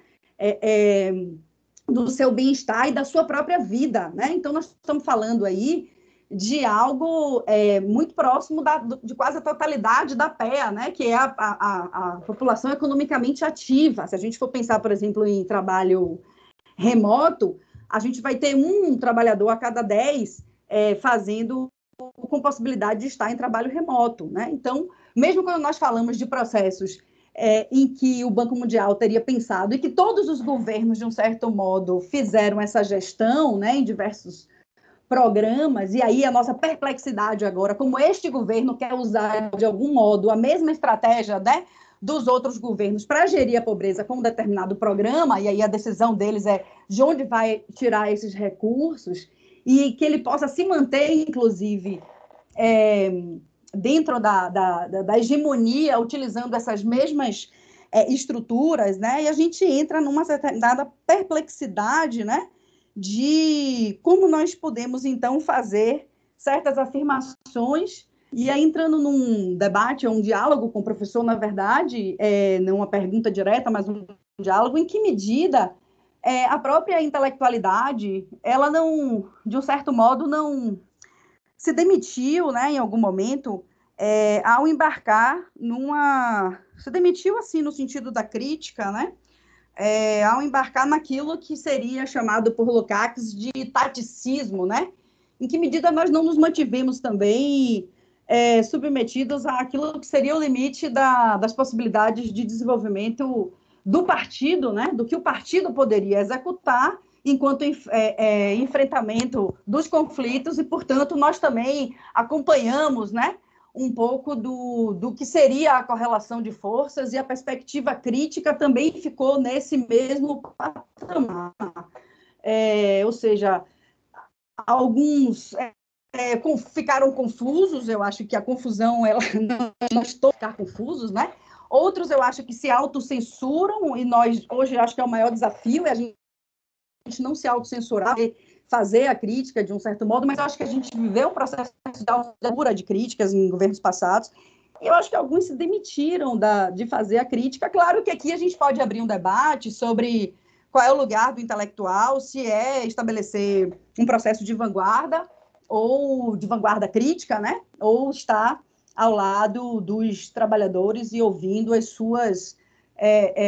do seu bem-estar e da sua própria vida, né? Então, nós estamos falando aí de algo muito próximo de quase a totalidade da PEA, né? Que é a população economicamente ativa. Se a gente for pensar, por exemplo, em trabalho remoto, a gente vai ter um trabalhador a cada 10 fazendo com possibilidade de estar em trabalho remoto, né? Então, mesmo quando nós falamos de processos em que o Banco Mundial teria pensado, e que todos os governos, de um certo modo, fizeram essa gestão, né, em diversos programas, e aí a nossa perplexidade agora, como este governo quer usar, de algum modo, a mesma estratégia, né, dos outros governos para gerir a pobreza com um determinado programa, e aí a decisão deles é de onde vai tirar esses recursos, e que ele possa se manter, inclusive, dentro da hegemonia, utilizando essas mesmas estruturas, né? E a gente entra numa determinada perplexidade, né? De como nós podemos, então, fazer certas afirmações, e aí entrando num debate, um diálogo com o professor, na verdade, não uma pergunta direta, mas um diálogo, em que medida a própria intelectualidade, ela não, de um certo modo, não se demitiu, né, em algum momento, ao embarcar numa... Se demitiu, assim, no sentido da crítica, né, ao embarcar naquilo que seria chamado por Lukács de taticismo, né, em que medida nós não nos mantivemos também submetidos àquilo que seria o limite das possibilidades de desenvolvimento do partido, né, do que o partido poderia executar enquanto enfrentamento dos conflitos, e, portanto, nós também acompanhamos, né, um pouco do que seria a correlação de forças, e a perspectiva crítica também ficou nesse mesmo patamar. Ou seja, alguns ficaram confusos, eu acho que a confusão, nós todos ficar confusos, né? Outros eu acho que se autocensuram, e nós, hoje, acho que é o maior desafio, é a gente não se autocensurar, fazer a crítica de um certo modo, mas eu acho que a gente viveu um processo de autocensura de críticas em governos passados, e eu acho que alguns se demitiram de fazer a crítica. Claro que aqui a gente pode abrir um debate sobre qual é o lugar do intelectual, se é estabelecer um processo de vanguarda, ou de vanguarda crítica, né? Ou estar ao lado dos trabalhadores e ouvindo as suas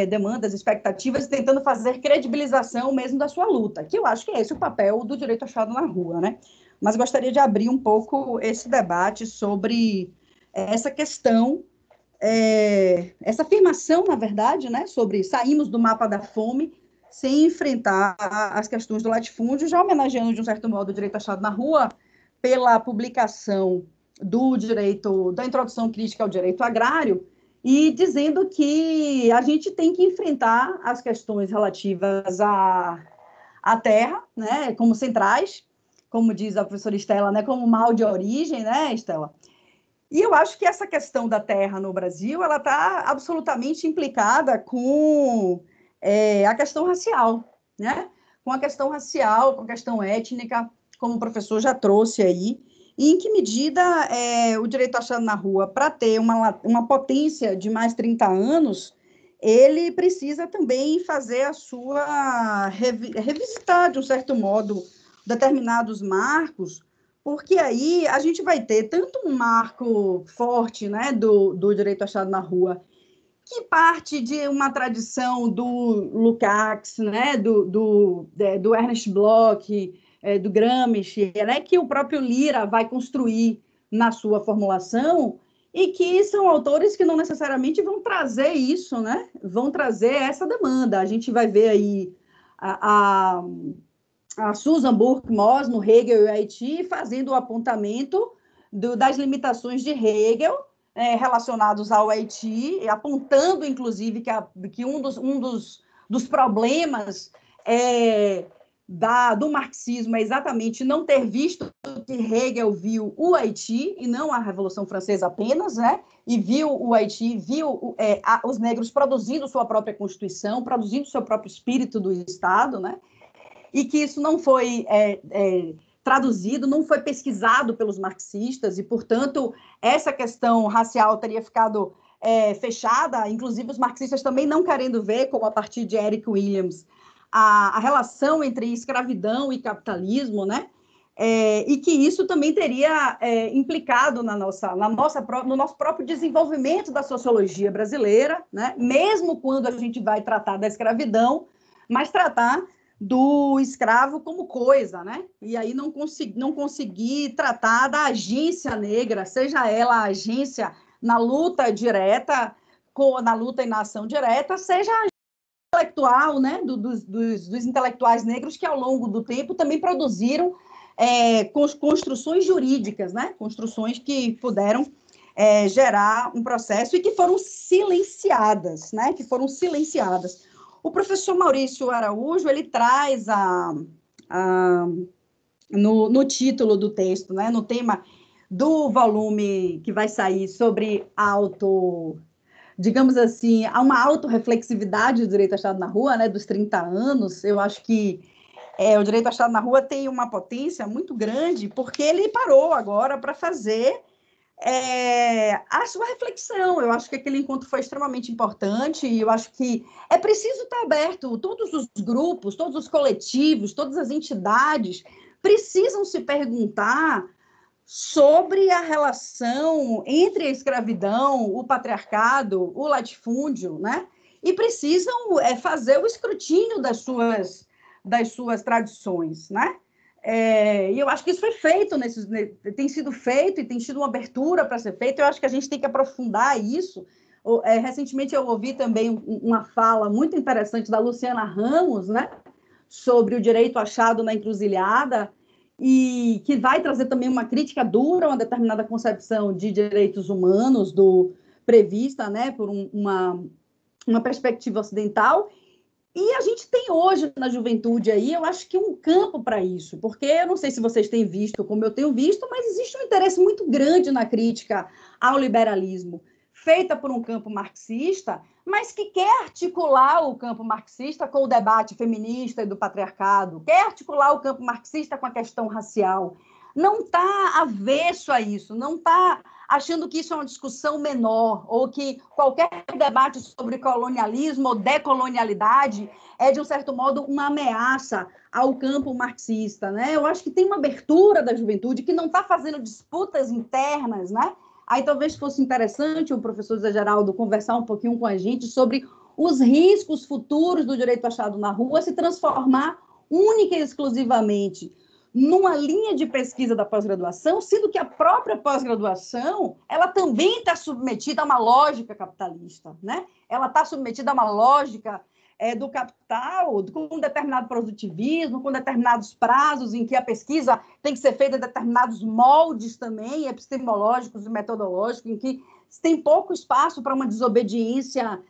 demandas, expectativas, tentando fazer credibilização mesmo da sua luta, que eu acho que é esse o papel do direito achado na rua, né? Mas gostaria de abrir um pouco esse debate sobre essa questão, essa afirmação, na verdade, né, sobre saímos do mapa da fome sem enfrentar as questões do latifúndio, já homenageando, de um certo modo, o direito achado na rua pela publicação da introdução crítica ao direito agrário, e dizendo que a gente tem que enfrentar as questões relativas à terra, né, como centrais, como diz a professora Estela, né, como mal de origem, né, Estela? E eu acho que essa questão da terra no Brasil, ela está absolutamente implicada com a questão racial, né? Com a questão racial, com a questão étnica, como o professor já trouxe aí. E em que medida o direito achado na rua, para ter uma potência de mais 30 anos, ele precisa também fazer a sua... revisitar, de um certo modo, determinados marcos, porque aí a gente vai ter tanto um marco forte, né, do direito achado na rua, que parte de uma tradição do Lukács, né, do Ernest Bloch, do Gramsci, né, que o próprio Lira vai construir na sua formulação, e que são autores que não necessariamente vão trazer isso, né, vão trazer essa demanda. A gente vai ver aí a Susan Burke-Moss, no Hegel e o Haiti, fazendo o apontamento das limitações de Hegel relacionados ao Haiti, apontando, inclusive, que um dos problemas do marxismo é exatamente não ter visto que Hegel viu o Haiti, e não a Revolução Francesa apenas, né? E viu o Haiti, viu os negros produzindo sua própria Constituição, produzindo seu próprio espírito do Estado, né? E que isso não foi traduzido, não foi pesquisado pelos marxistas, e, portanto, essa questão racial teria ficado fechada, inclusive os marxistas também não querendo ver, como a partir de Eric Williams, a relação entre escravidão e capitalismo, né? E que isso também teria implicado no nosso próprio desenvolvimento da sociologia brasileira, né? Mesmo quando a gente vai tratar da escravidão, mas tratar do escravo como coisa, né? E aí não consegui tratar da agência negra, seja ela a agência na luta direta na luta e na ação direta, seja a intelectual, né, dos intelectuais negros que, ao longo do tempo, também produziram construções jurídicas, né, construções que puderam gerar um processo e que foram silenciadas, né, O professor Maurício Araújo, ele traz no título do texto, né, no tema do volume que vai sair sobre digamos assim, há uma autorreflexividade do direito achado na rua, né, dos 30 anos. Eu acho que o direito achado na rua tem uma potência muito grande, porque ele parou agora para fazer a sua reflexão. Eu acho que aquele encontro foi extremamente importante, e eu acho que é preciso estar aberto. Todos os grupos, todos os coletivos, todas as entidades precisam se perguntar sobre a relação entre a escravidão, o patriarcado, o latifúndio, né? E precisam fazer o escrutínio das suas tradições, né? E eu acho que isso foi feito, tem sido feito e tem tido uma abertura para ser feito. Eu acho que a gente tem que aprofundar isso. Recentemente eu ouvi também uma fala muito interessante da Luciana Ramos, né? Sobre o direito achado na encruzilhada, e que vai trazer também uma crítica dura a uma determinada concepção de direitos humanos prevista, né, por uma perspectiva ocidental. E a gente tem hoje na juventude aí, eu acho que um campo para isso, porque eu não sei se vocês têm visto, como eu tenho visto, mas existe um interesse muito grande na crítica ao liberalismo, feita por um campo marxista, mas que quer articular o campo marxista com o debate feminista e do patriarcado, quer articular o campo marxista com a questão racial. Não está avesso a isso, não está achando que isso é uma discussão menor, ou que qualquer debate sobre colonialismo ou decolonialidade é, de um certo modo, uma ameaça ao campo marxista, né? Eu acho que tem uma abertura da juventude que não está fazendo disputas internas, né? Aí talvez fosse interessante o professor José Geraldo conversar um pouquinho com a gente sobre os riscos futuros do direito achado na rua se transformar única e exclusivamente numa linha de pesquisa da pós-graduação, sendo que a própria pós-graduação ela também está submetida a uma lógica capitalista, né? Ela está submetida a uma lógica do capital, com um determinado produtivismo, com determinados prazos em que a pesquisa tem que ser feita em determinados moldes também, epistemológicos e metodológicos, em que tem pouco espaço para uma desobediência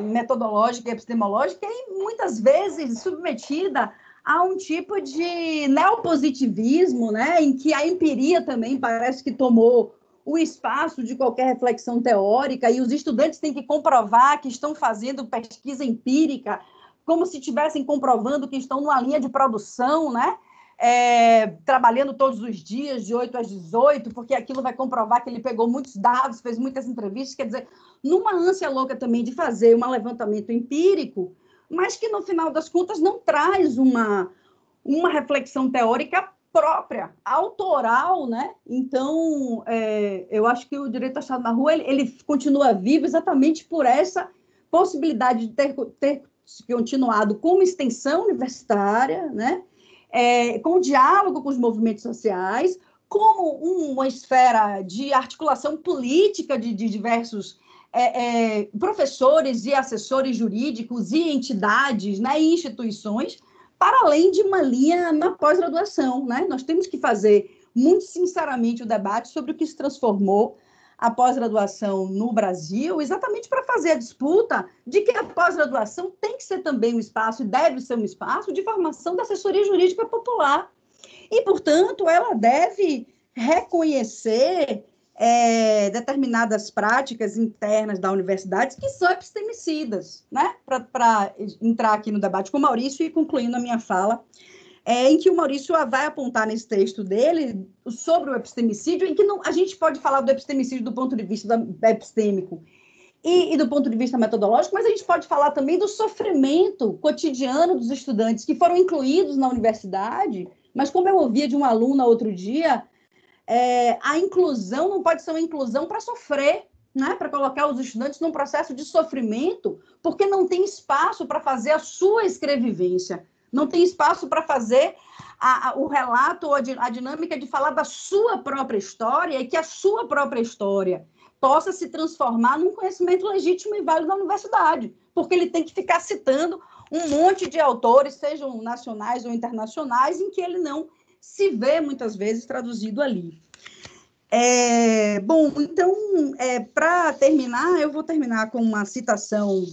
metodológica e epistemológica, e muitas vezes submetida a um tipo de neopositivismo, né, em que a empiria também parece que tomou o espaço de qualquer reflexão teórica, e os estudantes têm que comprovar que estão fazendo pesquisa empírica, como se estivessem comprovando que estão numa linha de produção, né? Trabalhando todos os dias, de 8 às 18, porque aquilo vai comprovar que ele pegou muitos dados, fez muitas entrevistas, quer dizer, numa ânsia louca também de fazer um levantamento empírico, mas que, no final das contas, não traz uma reflexão teórica própria, autoral, né? Então, eu acho que o direito achado na rua ele continua vivo exatamente por essa possibilidade de ter continuado como extensão universitária, né? Com diálogo com os movimentos sociais, como uma esfera de articulação política de diversos professores e assessores jurídicos e entidades, né, e instituições, para além de uma linha na pós-graduação, né? Nós temos que fazer, muito sinceramente, o debate sobre o que se transformou a pós-graduação no Brasil, exatamente para fazer a disputa de que a pós-graduação tem que ser também um espaço, e deve ser um espaço, de formação da assessoria jurídica popular. E, portanto, ela deve reconhecer determinadas práticas internas da universidade que são epistemicidas, né? Para entrar aqui no debate com o Maurício e concluindo a minha fala, em que o Maurício vai apontar nesse texto dele sobre o epistemicídio, em que a gente pode falar do epistemicídio do ponto de vista epistêmico e do ponto de vista metodológico, mas a gente pode falar também do sofrimento cotidiano dos estudantes que foram incluídos na universidade, mas como eu ouvia de uma aluna outro dia, a inclusão não pode ser uma inclusão para sofrer, né? Para colocar os estudantes num processo de sofrimento, porque não tem espaço para fazer a sua escrevivência, não tem espaço para fazer o relato ou a dinâmica de falar da sua própria história, e que a sua própria história possa se transformar num conhecimento legítimo e válido da universidade, porque ele tem que ficar citando um monte de autores, sejam nacionais ou internacionais, em que ele não se vê, muitas vezes, traduzido ali. Bom, então, para terminar, eu vou terminar com uma citação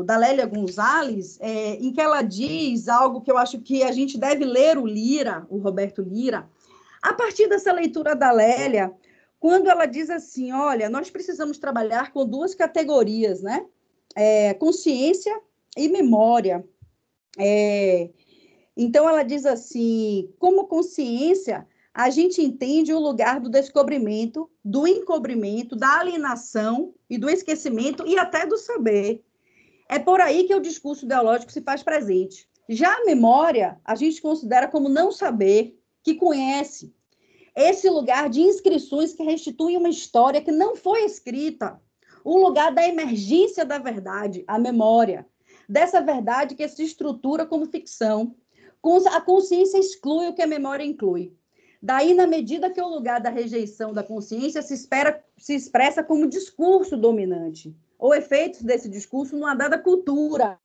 da Lélia Gonzalez, em que ela diz algo que eu acho que a gente deve ler o Roberto Lira, a partir dessa leitura da Lélia, quando ela diz assim, olha, nós precisamos trabalhar com duas categorias, né? Consciência e memória. Então, ela diz assim, como consciência, a gente entende o lugar do descobrimento, do encobrimento, da alienação e do esquecimento e até do saber. É por aí que o discurso ideológico se faz presente. Já a memória, a gente considera como não saber, que conhece. Esse lugar de inscrições que restituem uma história que não foi escrita. O lugar da emergência da verdade, a memória. Dessa verdade que se estrutura como ficção. A consciência exclui o que a memória inclui. Daí, na medida que o lugar da rejeição da consciência se expressa como discurso dominante, ou efeitos desse discurso numa dada cultura,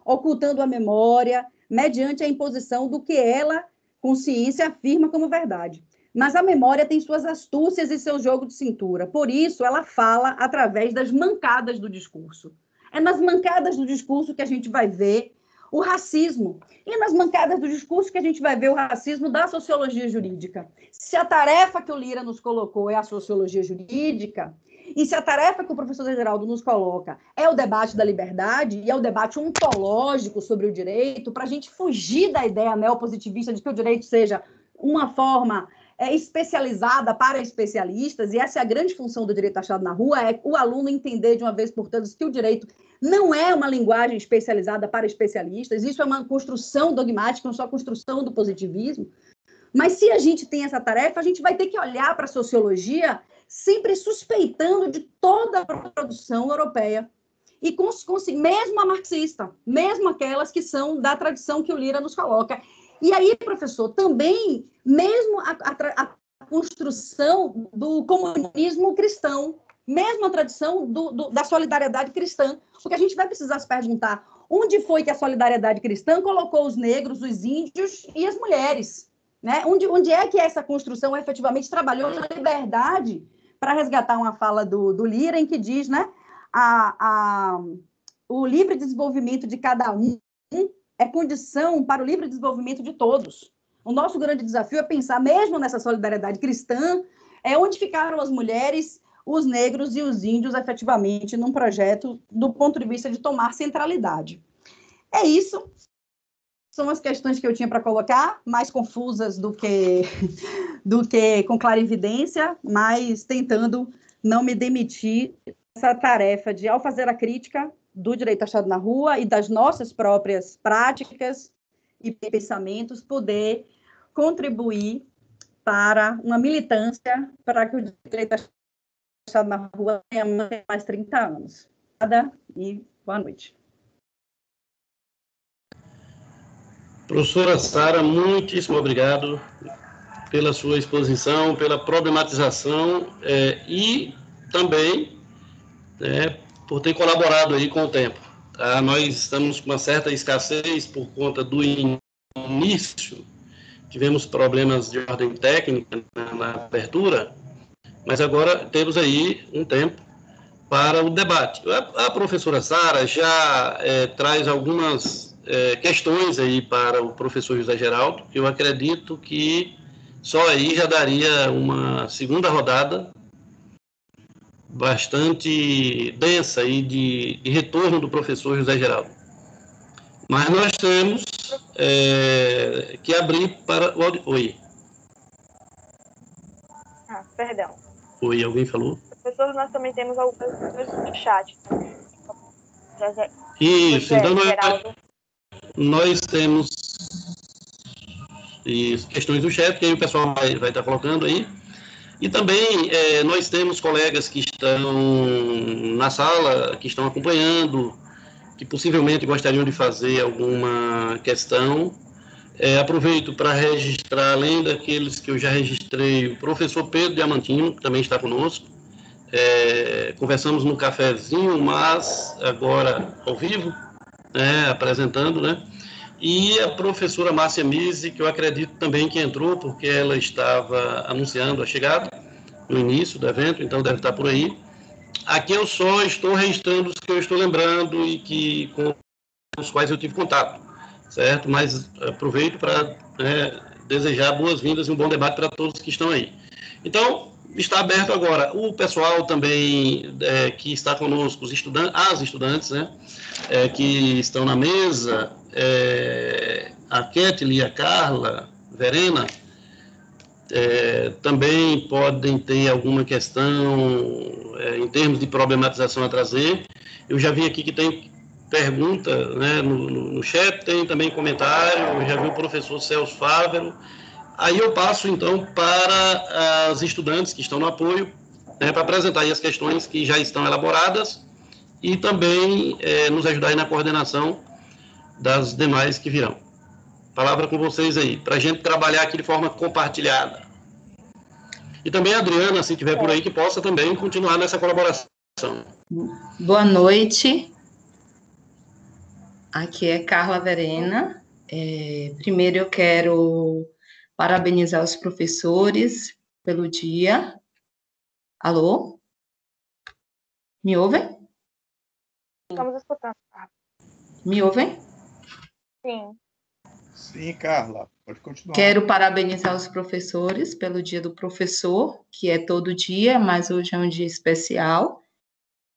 ocultando a memória, mediante a imposição do que ela, consciência, afirma como verdade. Mas a memória tem suas astúcias e seu jogo de cintura. Por isso, ela fala através das mancadas do discurso. É nas mancadas do discurso que a gente vai ver o racismo. E nas mancadas do discurso que a gente vai ver o racismo da sociologia jurídica. Se a tarefa que o Lira nos colocou é a sociologia jurídica, e se a tarefa que o professor Geraldo nos coloca é o debate da liberdade, e é o debate ontológico sobre o direito, para a gente fugir da ideia neopositivista de que o direito seja uma forma especializada para especialistas, e essa é a grande função do direito achado na rua, é o aluno entender de uma vez por todas que o direito não é uma linguagem especializada para especialistas, isso é uma construção dogmática, não só construção do positivismo. Mas se a gente tem essa tarefa, a gente vai ter que olhar para a sociologia sempre suspeitando de toda a produção europeia, e mesmo a marxista, mesmo aquelas que são da tradição que o Lira nos coloca. E aí, professor, também, mesmo a construção do comunismo cristão, mesmo a tradição da solidariedade cristã, porque a gente vai precisar se perguntar onde foi que a solidariedade cristã colocou os negros, os índios e as mulheres, né? Onde é que essa construção efetivamente trabalhou na liberdade, para resgatar uma fala do Lira, em que diz, né, o livre desenvolvimento de cada um é condição para o livre desenvolvimento de todos. O nosso grande desafio é pensar, mesmo nessa solidariedade cristã, onde ficaram as mulheres, os negros e os índios, efetivamente, num projeto do ponto de vista de tomar centralidade. É isso. São as questões que eu tinha para colocar, mais confusas do que com clarividência, mas tentando não me demitir dessa tarefa de, ao fazer a crítica do direito achado na rua e das nossas próprias práticas e pensamentos, poder contribuir para uma militância para que o direito achado na rua tenha mais 30 anos. E boa noite. Professora Sara, muitíssimo obrigado pela sua exposição, pela problematização e também por ter colaborado aí com o tempo. Tá? Nós estamos com uma certa escassez por conta do início, tivemos problemas de ordem técnica na abertura, mas agora temos aí um tempo para o debate. A professora Sara já traz algumas questões aí para o professor José Geraldo, que eu acredito que só aí já daria uma segunda rodada bastante densa aí de retorno do professor José Geraldo. Mas nós temos que abrir para o áudio. Oi. Perdão. Oi, alguém falou? Professor, nós também temos algumas coisas no chat. Isso, então nós temos questões do chat, que aí o pessoal vai estar colocando aí. E também nós temos colegas que estão na sala, que estão acompanhando, que possivelmente gostariam de fazer alguma questão. Aproveito para registrar, além daqueles que eu já registrei, o professor Pedro Diamantino, que também está conosco, conversamos no cafezinho, mas agora ao vivo, né, apresentando, né? E a professora Márcia Mise, que eu acredito também que entrou, porque ela estava anunciando a chegada no início do evento, então deve estar por aí. Aqui eu só estou registrando os que eu estou lembrando e com os quais eu tive contato, certo? Mas aproveito para desejar boas-vindas e um bom debate para todos que estão aí. Então, está aberto agora. O pessoal também que está conosco, as estudantes, né, que estão na mesa, a Kathleen, a Carla, Verena, também podem ter alguma questão em termos de problematização a trazer. Eu já vi aqui que tem pergunta, né, no chat, tem também comentário, eu já vi o professor Celso Fávero. Aí eu passo, então, para as estudantes que estão no apoio, né, para apresentar aí as questões que já estão elaboradas e também nos ajudar aí na coordenação das demais que virão. Palavra com vocês aí, para a gente trabalhar aqui de forma compartilhada. E também a Adriana, se estiver por aí, que possa também continuar nessa colaboração. Boa noite. Aqui é Carla Verena. Primeiro eu quero parabenizar os professores pelo dia. Alô? Me ouvem? Estamos escutando. Me ouvem? Sim. Sim, Carla, pode continuar. Quero parabenizar os professores pelo Dia do Professor, que é todo dia, mas hoje é um dia especial.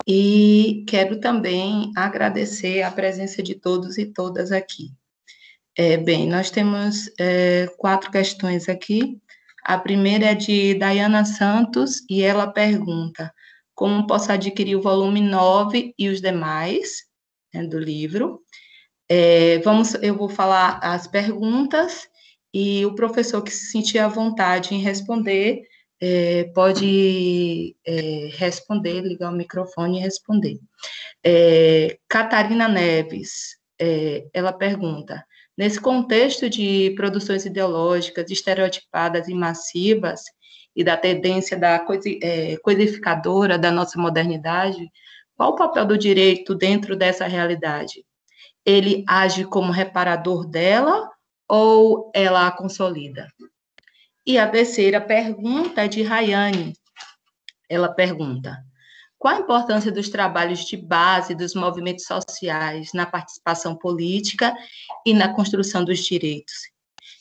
E quero também agradecer a presença de todos e todas aqui. Bem, nós temos 4 questões aqui. A primeira é de Dayana Santos, e ela pergunta: como posso adquirir o volume 9 e os demais, do livro? Eu vou falar as perguntas, e o professor que se sentir à vontade em responder, pode responder, ligar o microfone e responder. Catarina Neves, ela pergunta: nesse contexto de produções ideológicas estereotipadas e massivas e da tendência da codificadora da nossa modernidade, qual o papel do direito dentro dessa realidade? Ele age como reparador dela ou ela a consolida? E a terceira pergunta é de Rayane. Ela pergunta: qual a importância dos trabalhos de base dos movimentos sociais na participação política e na construção dos direitos?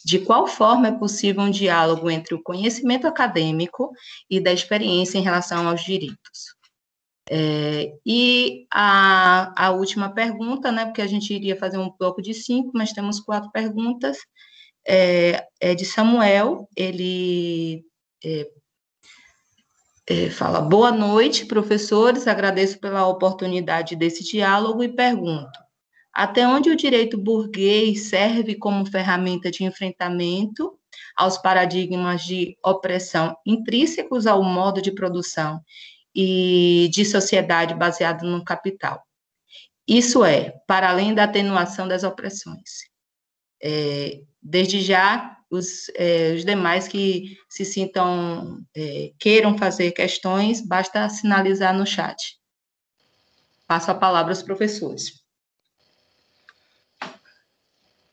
De qual forma é possível um diálogo entre o conhecimento acadêmico e da experiência em relação aos direitos? E a última pergunta, né, porque a gente iria fazer um bloco de 5, mas temos 4 perguntas, é de Samuel. Ele fala: boa noite, professores, agradeço pela oportunidade desse diálogo e pergunto: até onde o direito burguês serve como ferramenta de enfrentamento aos paradigmas de opressão intrínsecos ao modo de produção e de sociedade baseado no capital? Isso para além da atenuação das opressões. Desde já, os demais que se sintam, queiram fazer questões, basta sinalizar no chat. Passo a palavra aos professores.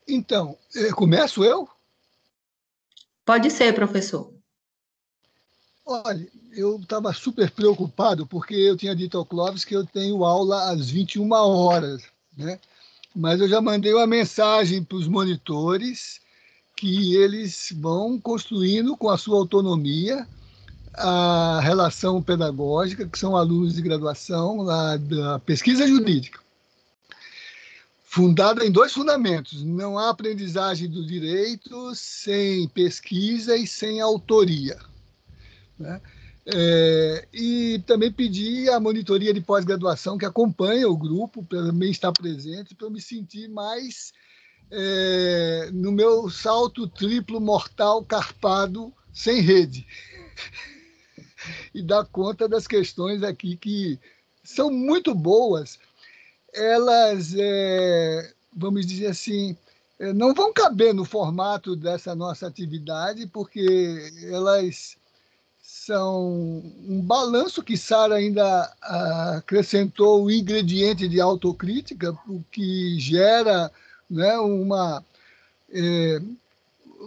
Então, começo eu? Pode ser, professor. Olha, eu estava super preocupado, porque eu tinha dito ao Clóvis que eu tenho aula às 21 horas, né? Mas eu já mandei uma mensagem para os monitores que eles vão construindo com a sua autonomia a relação pedagógica, que são alunos de graduação lá da pesquisa jurídica, fundada em 2 fundamentos: não há aprendizagem do direito sem pesquisa e sem autoria, né? E também pedi à monitoria de pós-graduação que acompanha o grupo para também estar presente, para eu me sentir mais no meu salto triplo mortal carpado sem rede e dar conta das questões aqui que são muito boas. Elas, vamos dizer assim, não vão caber no formato dessa nossa atividade, porque elas são um balanço que Sara ainda acrescentou o ingrediente de autocrítica, o que gera, né, uma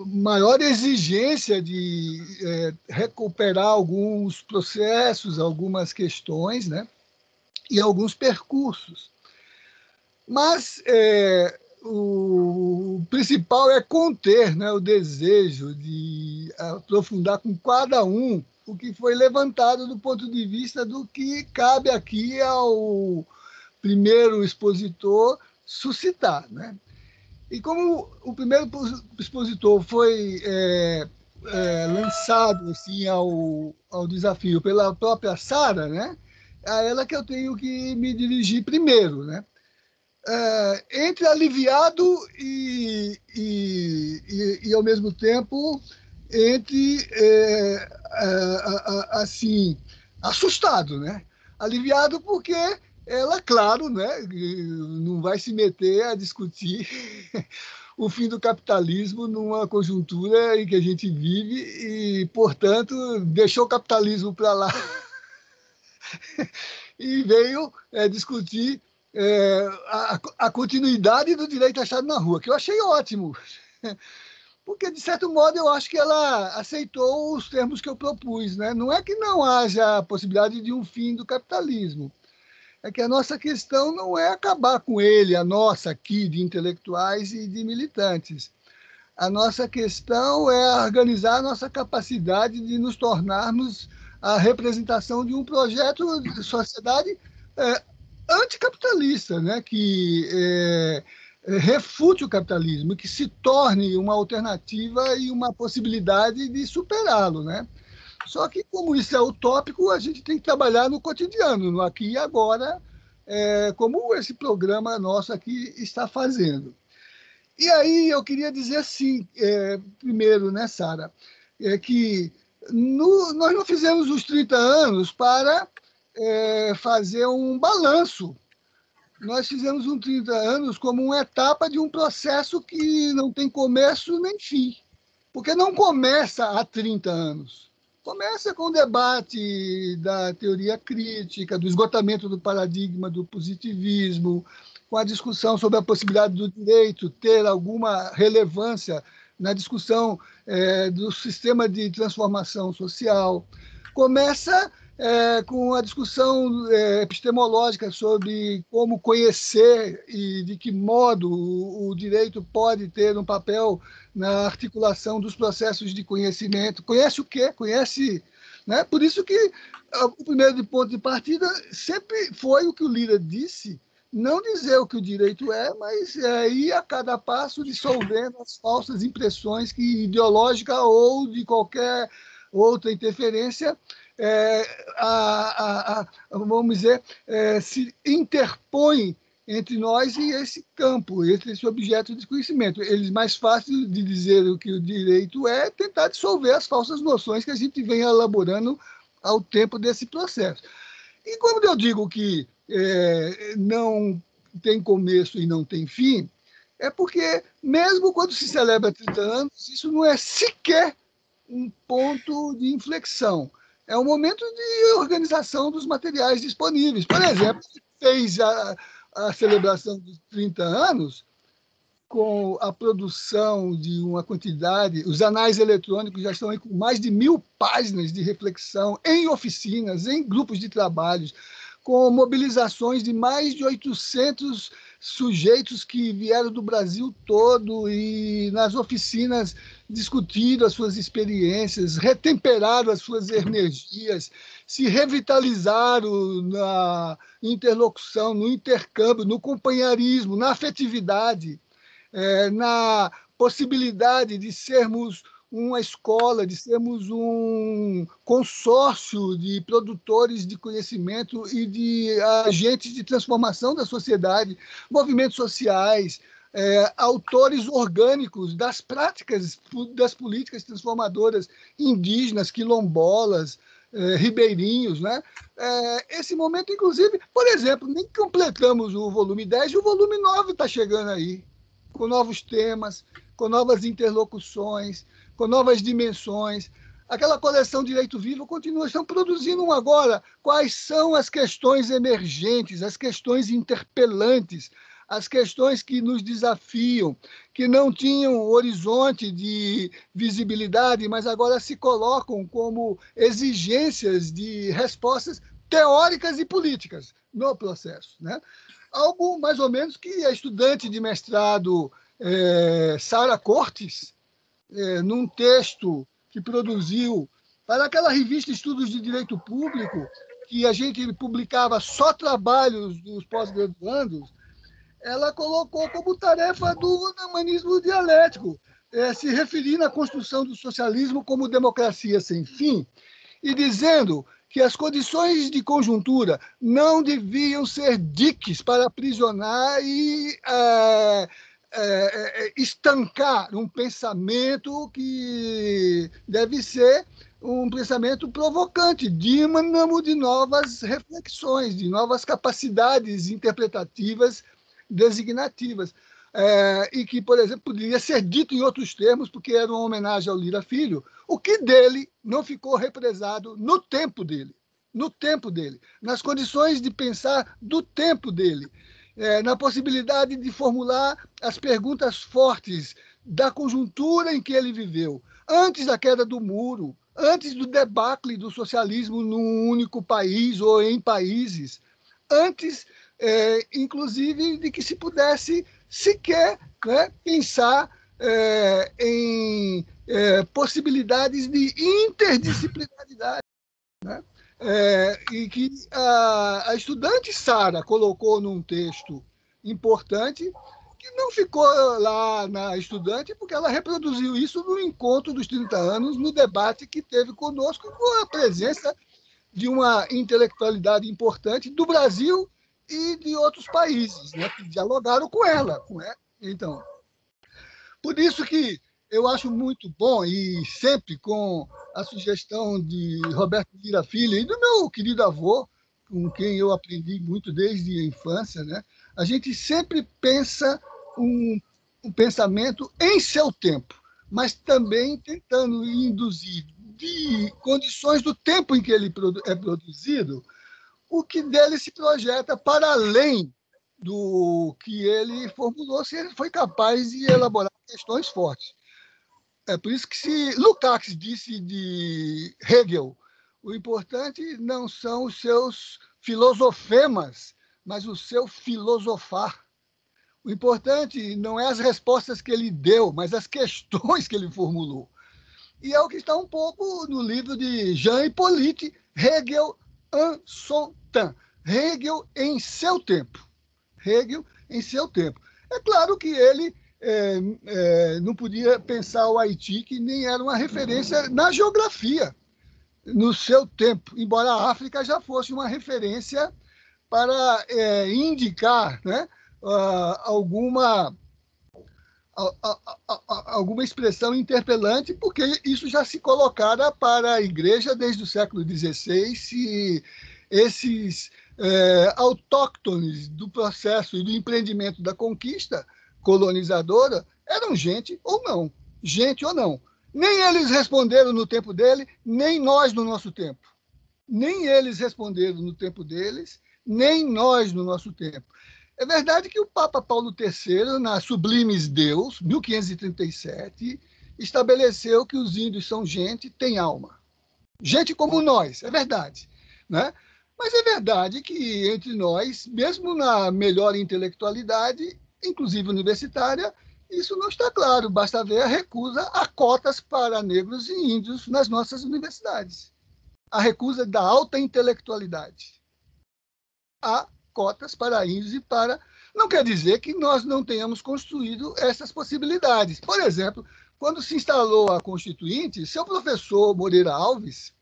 maior exigência de recuperar alguns processos, algumas questões, né, e alguns percursos. Mas o principal é conter, né, o desejo de aprofundar com cada um o que foi levantado do ponto de vista do que cabe aqui ao primeiro expositor suscitar, né? E como o primeiro expositor foi lançado assim, ao desafio pela própria Sara, né, é a ela que eu tenho que me dirigir primeiro, né? Entre aliviado e ao mesmo tempo, entre assim, assustado, né? Aliviado porque ela, claro, né, não vai se meter a discutir o fim do capitalismo numa conjuntura em que a gente vive e, portanto, deixou o capitalismo para lá e veio discutir a continuidade do direito achado na rua, que eu achei ótimo, porque, de certo modo, eu acho que ela aceitou os termos que eu propus, né? Não é que não haja a possibilidade de um fim do capitalismo, é que a nossa questão não é acabar com ele, a nossa aqui, de intelectuais e de militantes. A nossa questão é organizar a nossa capacidade de nos tornarmos a representação de um projeto de sociedade anticapitalista, né? Que refute o capitalismo, que se torne uma alternativa e uma possibilidade de superá-lo, né? Só que, como isso é utópico, a gente tem que trabalhar no cotidiano, no aqui e agora, como esse programa nosso aqui está fazendo. E aí eu queria dizer assim, primeiro, né, Sara, que nós não fizemos os 30 anos para fazer um balanço. Nós fizemos uns 30 anos como uma etapa de um processo que não tem começo nem fim, porque não começa há 30 anos. Começa com o debate da teoria crítica, do esgotamento do paradigma do positivismo, com a discussão sobre a possibilidade do direito ter alguma relevância na discussão do sistema de transformação social. Começa com a discussão epistemológica sobre como conhecer e de que modo o direito pode ter um papel na articulação dos processos de conhecimento. Conhece o quê? Conhece... Né? Por isso que o primeiro ponto de partida sempre foi o que o Lira disse, não dizer o que o direito é, mas ir a cada passo dissolvendo as falsas impressões que ideológica ou de qualquer outra interferência vamos dizer, se interpõe entre nós e esse campo, entre esse objeto de conhecimento. Eles mais fácil de dizer o que o direito é tentar dissolver as falsas noções que a gente vem elaborando ao tempo desse processo. E quando eu digo que não tem começo e não tem fim, é porque, mesmo quando se celebra 30 anos, isso não é sequer um ponto de inflexão. É um momento de organização dos materiais disponíveis. Por exemplo, fez a celebração dos 30 anos com a produção de uma quantidade... Os anais eletrônicos já estão aí com mais de 1.000 páginas de reflexão em oficinas, em grupos de trabalhos, com mobilizações de mais de 800 sujeitos que vieram do Brasil todo e nas oficinas discutiram as suas experiências, retemperaram as suas energias, se revitalizaram na interlocução, no intercâmbio, no companheirismo, na afetividade, na possibilidade de sermos uma escola, de sermos um consórcio de produtores de conhecimento e de agentes de transformação da sociedade, movimentos sociais, autores orgânicos das práticas das políticas transformadoras indígenas, quilombolas, ribeirinhos, né? Esse momento, inclusive, por exemplo, nem completamos o volume 10 e o volume 9 está chegando aí, com novos temas, com novas interlocuções, com novas dimensões. Aquela coleção Direito Vivo continua, estão produzindo um agora. Quais são as questões emergentes, as questões interpelantes, as questões que nos desafiam, que não tinham horizonte de visibilidade, mas agora se colocam como exigências de respostas teóricas e políticas no processo, né? Algo mais ou menos que a estudante de mestrado Sara Cortes, num texto que produziu para aquela revista Estudos de Direito Público, que a gente publicava só trabalhos dos pós-graduandos, ela colocou como tarefa do humanismo dialético, se referindo à construção do socialismo como democracia sem fim, e dizendo que as condições de conjuntura não deviam ser diques para aprisionar e estancar um pensamento que deve ser um pensamento provocante, dínamo de novas reflexões, de novas capacidades interpretativas designativas, e que, por exemplo, poderia ser dito em outros termos, porque era uma homenagem ao Lira Filho, o que dele não ficou represado no tempo dele, nas condições de pensar do tempo dele, na possibilidade de formular as perguntas fortes da conjuntura em que ele viveu, antes da queda do muro, antes do debacle do socialismo num único país ou em países, antes, inclusive, de que se pudesse sequer, né, pensar em possibilidades de interdisciplinaridade, né? E que a estudante Sara colocou num texto importante, que não ficou lá na estudante, porque ela reproduziu isso no encontro dos 30 anos, no debate que teve conosco, com a presença de uma intelectualidade importante do Brasil e de outros países, né, que dialogaram com ela. Então, por isso que eu acho muito bom, e sempre com a sugestão de Roberto Lira Filho e do meu querido avô, com quem eu aprendi muito desde a infância, né, a gente sempre pensa um pensamento em seu tempo, mas também tentando induzir de condições do tempo em que ele é produzido, o que dele se projeta para além do que ele formulou, se ele foi capaz de elaborar questões fortes. É por isso que se Lukács disse de Hegel, o importante não são os seus filosofemas, mas o seu filosofar. O importante não é as respostas que ele deu, mas as questões que ele formulou. E é o que está um pouco no livro de Jean Hippolyte, Hegel en son temps. Hegel em seu tempo. Hegel em seu tempo. É claro que ele não podia pensar o Haiti, que nem era uma referência na geografia, no seu tempo, embora a África já fosse uma referência para indicar, né, alguma expressão interpelante, porque isso já se colocara para a Igreja desde o século XVI, se esses autóctones do processo e do empreendimento da conquista colonizadora eram gente ou não. Nem eles responderam no tempo dele, nem nós no nosso tempo. Nem eles responderam no tempo deles, nem nós no nosso tempo. É verdade que o Papa Paulo III, na Sublimes Deus, 1537, estabeleceu que os índios são gente, tem alma. Gente como nós, é verdade, né? Mas é verdade que entre nós, mesmo na melhor intelectualidade, inclusive universitária, isso não está claro. Basta ver a recusa a cotas para negros e índios nas nossas universidades. A recusa da alta intelectualidade. Há cotas para índios e para... Não quer dizer que nós não tenhamos construído essas possibilidades. Por exemplo, quando se instalou a Constituinte, seu professor Moreira Alves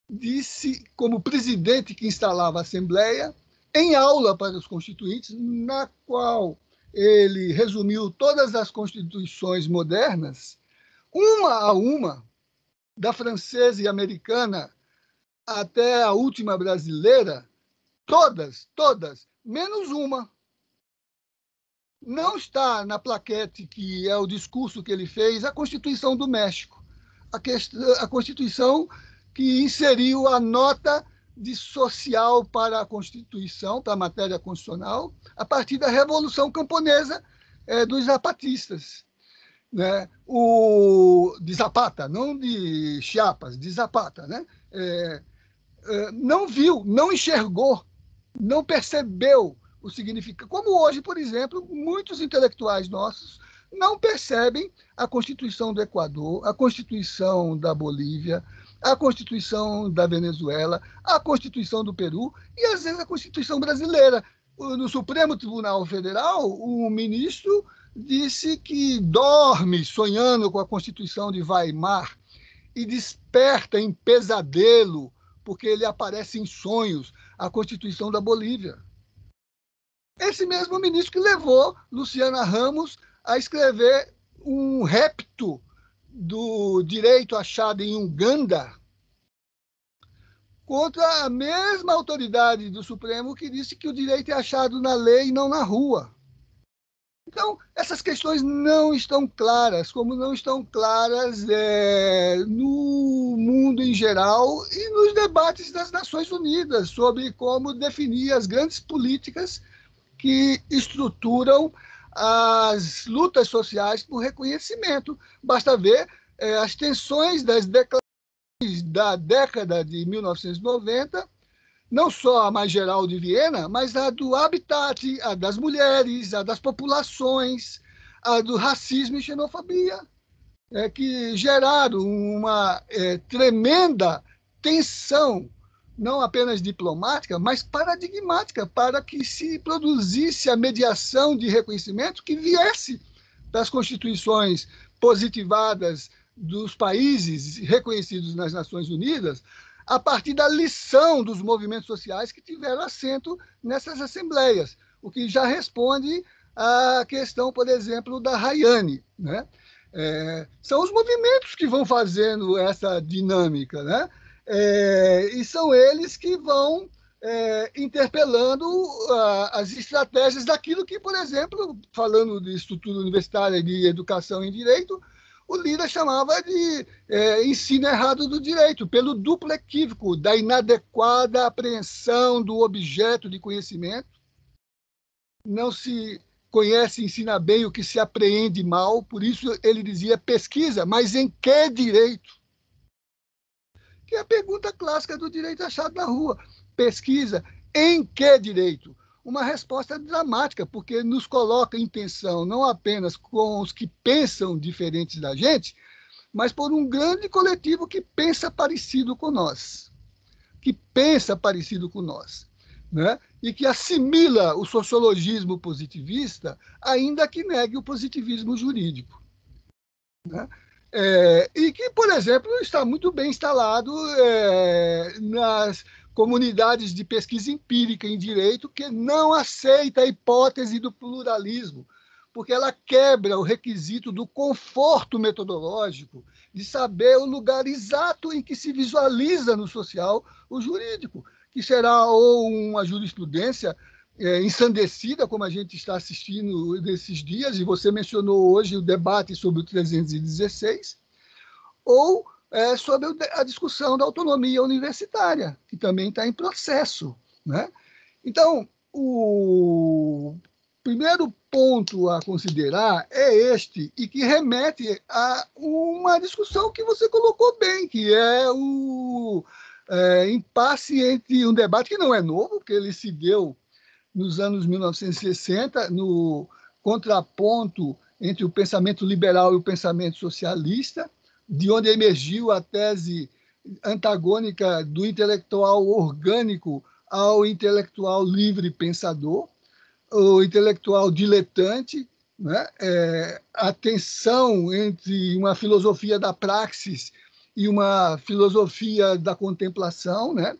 disse, como presidente que instalava a Assembleia, em aula para os constituintes, na qual ele resumiu todas as constituições modernas, uma a uma, da francesa e americana até a última brasileira, todas, menos uma. não está na plaquete, que é o discurso que ele fez, a Constituição do México, a Constituição que inseriu a nota de social para a Constituição, para a matéria constitucional, a partir da Revolução Camponesa dos zapatistas. Né? De Zapata, não de Chiapas, de Zapata. Né? Não viu, não enxergou, não percebeu o significado. Como hoje, por exemplo, muitos intelectuais nossos não percebem a Constituição do Equador, a Constituição da Bolívia, a Constituição da Venezuela, a Constituição do Peru e, às vezes, a Constituição brasileira. No Supremo Tribunal Federal, o ministro disse que dorme sonhando com a Constituição de Weimar e desperta em pesadelo, porque ele aparece em sonhos, a Constituição da Bolívia. Esse mesmo ministro que levou Luciana Ramos a escrever um repto do direito achado em Uganda contra a mesma autoridade do Supremo que disse que o direito é achado na lei e não na rua. Então, essas questões não estão claras, como não estão claras no mundo em geral e nos debates das Nações Unidas sobre como definir as grandes políticas que estruturam as lutas sociais por reconhecimento. Basta ver as tensões das declarações da década de 1990, não só a mais geral de Viena, mas a do habitat, a das mulheres, a das populações, a do racismo e xenofobia, que geraram uma tremenda tensão, não apenas diplomática, mas paradigmática, para que se produzisse a mediação de reconhecimento que viesse das constituições positivadas dos países reconhecidos nas Nações Unidas, a partir da lição dos movimentos sociais que tiveram assento nessas assembleias, o que já responde à questão, por exemplo, da Rayane. Né? São os movimentos que vão fazendo essa dinâmica, né? E são eles que vão interpelando as estratégias daquilo que, por exemplo, falando de estrutura universitária de educação em direito, o Lira chamava de ensino errado do direito, pelo duplo equívoco da inadequada apreensão do objeto de conhecimento. Não se conhece e ensina bem o que se apreende mal, por isso ele dizia pesquisa, mas em que direito? Que é a pergunta clássica do direito achado na rua. Pesquisa em que direito? Uma resposta dramática, porque nos coloca em tensão não apenas com os que pensam diferentes da gente, mas por um grande coletivo que pensa parecido com nós. Né? E que assimila o sociologismo positivista, ainda que negue o positivismo jurídico. Né? E que, por exemplo, está muito bem instalado nas comunidades de pesquisa empírica em direito, que não aceita a hipótese do pluralismo, porque ela quebra o requisito do conforto metodológico, de saber o lugar exato em que se visualiza no social o jurídico, que será ou uma jurisprudência ensandecida, como a gente está assistindo nesses dias, e você mencionou hoje o debate sobre o 316, ou sobre a discussão da autonomia universitária, que também está em processo. Né? Então, o primeiro ponto a considerar é este, e que remete a uma discussão que você colocou bem, que é o impasse entre um debate que não é novo, porque ele se deu nos anos 1960, no contraponto entre o pensamento liberal e o pensamento socialista, de onde emergiu a tese antagônica do intelectual orgânico ao intelectual livre pensador, o intelectual diletante, né? A tensão entre uma filosofia da praxis e uma filosofia da contemplação, né?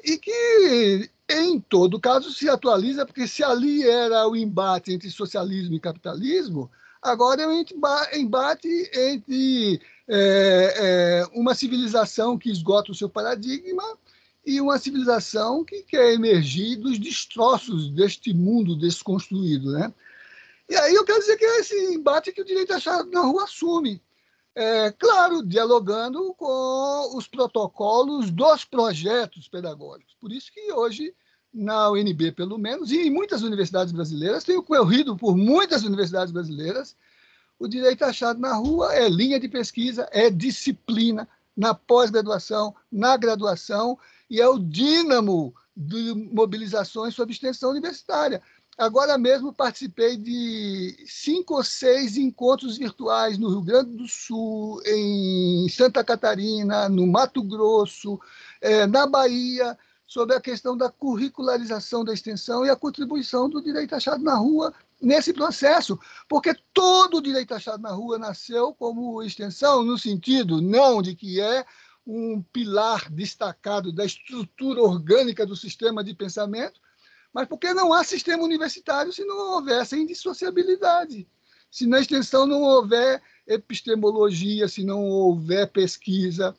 E que, em todo caso, se atualiza, porque se ali era o embate entre socialismo e capitalismo, agora é um embate entre uma civilização que esgota o seu paradigma e uma civilização que quer emergir dos destroços deste mundo desconstruído. Né? E aí eu quero dizer que é esse embate que o direito achado na rua assume. Claro, dialogando com os protocolos dos projetos pedagógicos. Por isso que hoje, na UNB, pelo menos, e em muitas universidades brasileiras, tenho corrido por muitas universidades brasileiras, o direito achado na rua é linha de pesquisa, é disciplina na pós-graduação, na graduação, e é o dínamo de mobilizações sobre extensão universitária. Agora mesmo participei de 5 ou 6 encontros virtuais no Rio Grande do Sul, em Santa Catarina, no Mato Grosso, na Bahia, sobre a questão da curricularização da extensão e a contribuição do direito achado na rua nesse processo, porque todo o direito achado na rua nasceu como extensão, no sentido não de que é um pilar destacado da estrutura orgânica do sistema de pensamento, mas porque não há sistema universitário se não houver essa indissociabilidade. Se na extensão não houver epistemologia, se não houver pesquisa,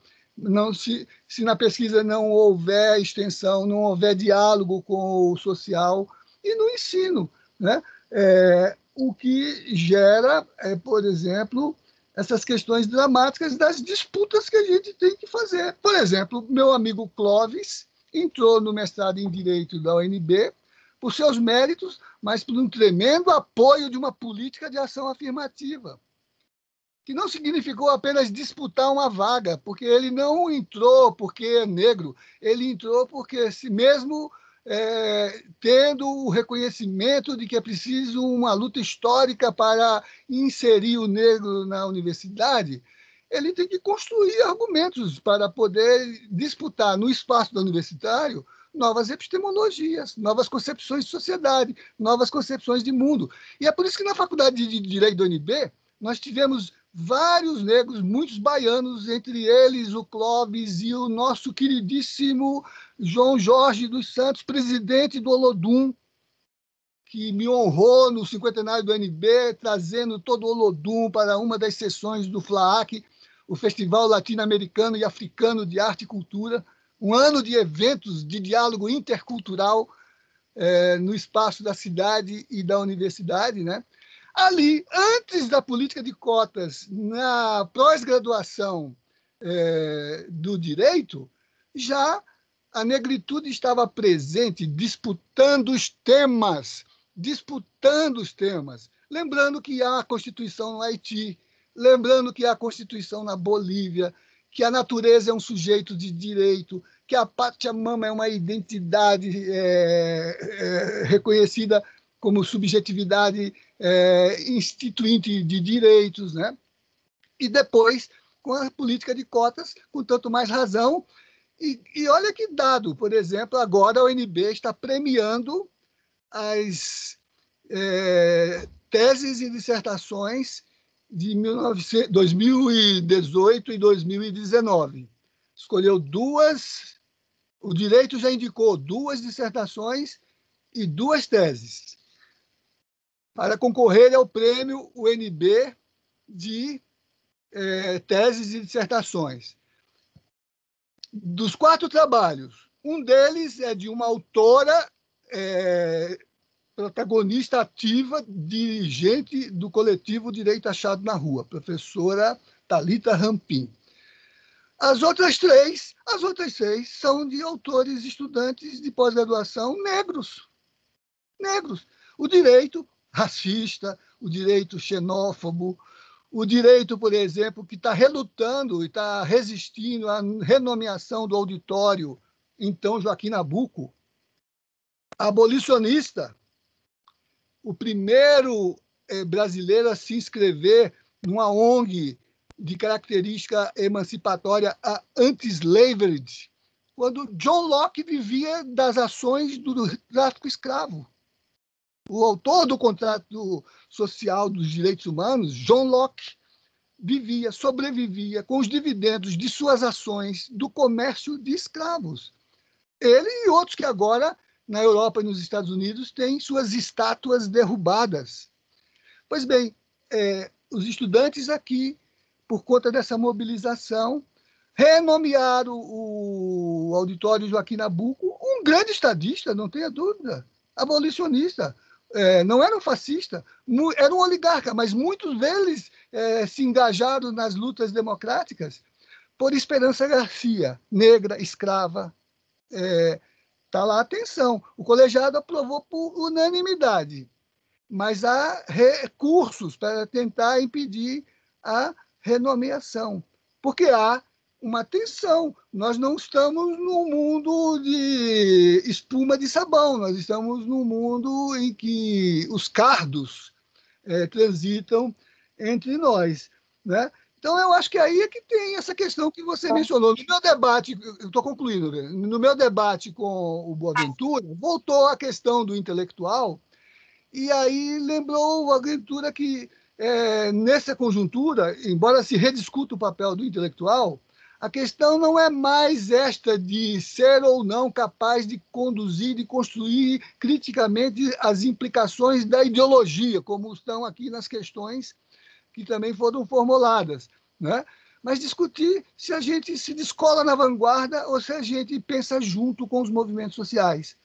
se na pesquisa não houver extensão, não houver diálogo com o social, e no ensino, né? O que gera, por exemplo, essas questões dramáticas das disputas que a gente tem que fazer. Por exemplo, meu amigo Clóvis entrou no mestrado em Direito da UNB por seus méritos, mas por um tremendo apoio de uma política de ação afirmativa, que não significou apenas disputar uma vaga, porque ele não entrou porque é negro, ele entrou porque, mesmo tendo o reconhecimento de que é preciso uma luta histórica para inserir o negro na universidade, ele tem que construir argumentos para poder disputar no espaço universitário novas epistemologias, novas concepções de sociedade, novas concepções de mundo. E é por isso que na Faculdade de Direito da UNB nós tivemos vários negros, muitos baianos, entre eles o Clóvis e o nosso queridíssimo João Jorge dos Santos, presidente do Olodum, que me honrou no cinquentenário do UNB, trazendo todo o Olodum para uma das sessões do FLAAC, o Festival Latino-Americano e Africano de Arte e Cultura, um ano de eventos de diálogo intercultural no espaço da cidade e da universidade, né? Ali, antes da política de cotas, na pós-graduação do direito, já a negritude estava presente, disputando os temas. Lembrando que há a Constituição no Haiti, lembrando que há a Constituição na Bolívia, que a natureza é um sujeito de direito, que a Pachamama é uma identidade reconhecida como subjetividade instituinte de direitos, né? E depois, com a política de cotas, com tanto mais razão. E olha que dado, por exemplo, agora a UNB está premiando as teses e dissertações de 2018 e 2019. Escolheu 2, o direito já indicou 2 dissertações e 2 teses para concorrer ao prêmio UNB de teses e dissertações. Dos 4 trabalhos, um deles é de uma autora protagonista ativa, dirigente do coletivo Direito Achado na Rua, professora Thalita Rampim. As outras 6 são de autores estudantes de pós-graduação negros. O direito racista, o direito xenófobo, o direito, por exemplo, que está relutando e está resistindo à renomeação do auditório, então Joaquim Nabuco, abolicionista, o primeiro brasileiro a se inscrever numa ONG de característica emancipatória, a Anti-Slavery, quando John Locke vivia das ações do tráfico escravo. O autor do contrato social dos direitos humanos, John Locke, sobrevivia com os dividendos de suas ações do comércio de escravos. Ele e outros que agora, na Europa e nos Estados Unidos, têm suas estátuas derrubadas. Pois bem, os estudantes aqui, por conta dessa mobilização, renomearam o Auditório Joaquim Nabuco um grande estadista, não tenha dúvida, abolicionista, não eram fascistas, eram oligarcas, mas muitos deles se engajaram nas lutas democráticas por Esperança Garcia, negra, escrava. Está lá a atenção. O colegiado aprovou por unanimidade, mas há recursos para tentar impedir a renomeação, porque há uma tensão. Nós não estamos num mundo de espuma de sabão, nós estamos num mundo em que os cardos transitam entre nós, né? Então, eu acho que aí é que tem essa questão que você mencionou. No meu debate, eu estou concluindo, no meu debate com o Boaventura, voltou a questão do intelectual, e aí lembrou o Boaventura que, nessa conjuntura, embora se rediscuta o papel do intelectual, a questão não é mais esta de ser ou não capaz de conduzir e construir criticamente as implicações da ideologia, como estão aqui nas questões que também foram formuladas, né? Mas discutir se a gente se descola na vanguarda ou se a gente pensa junto com os movimentos sociais.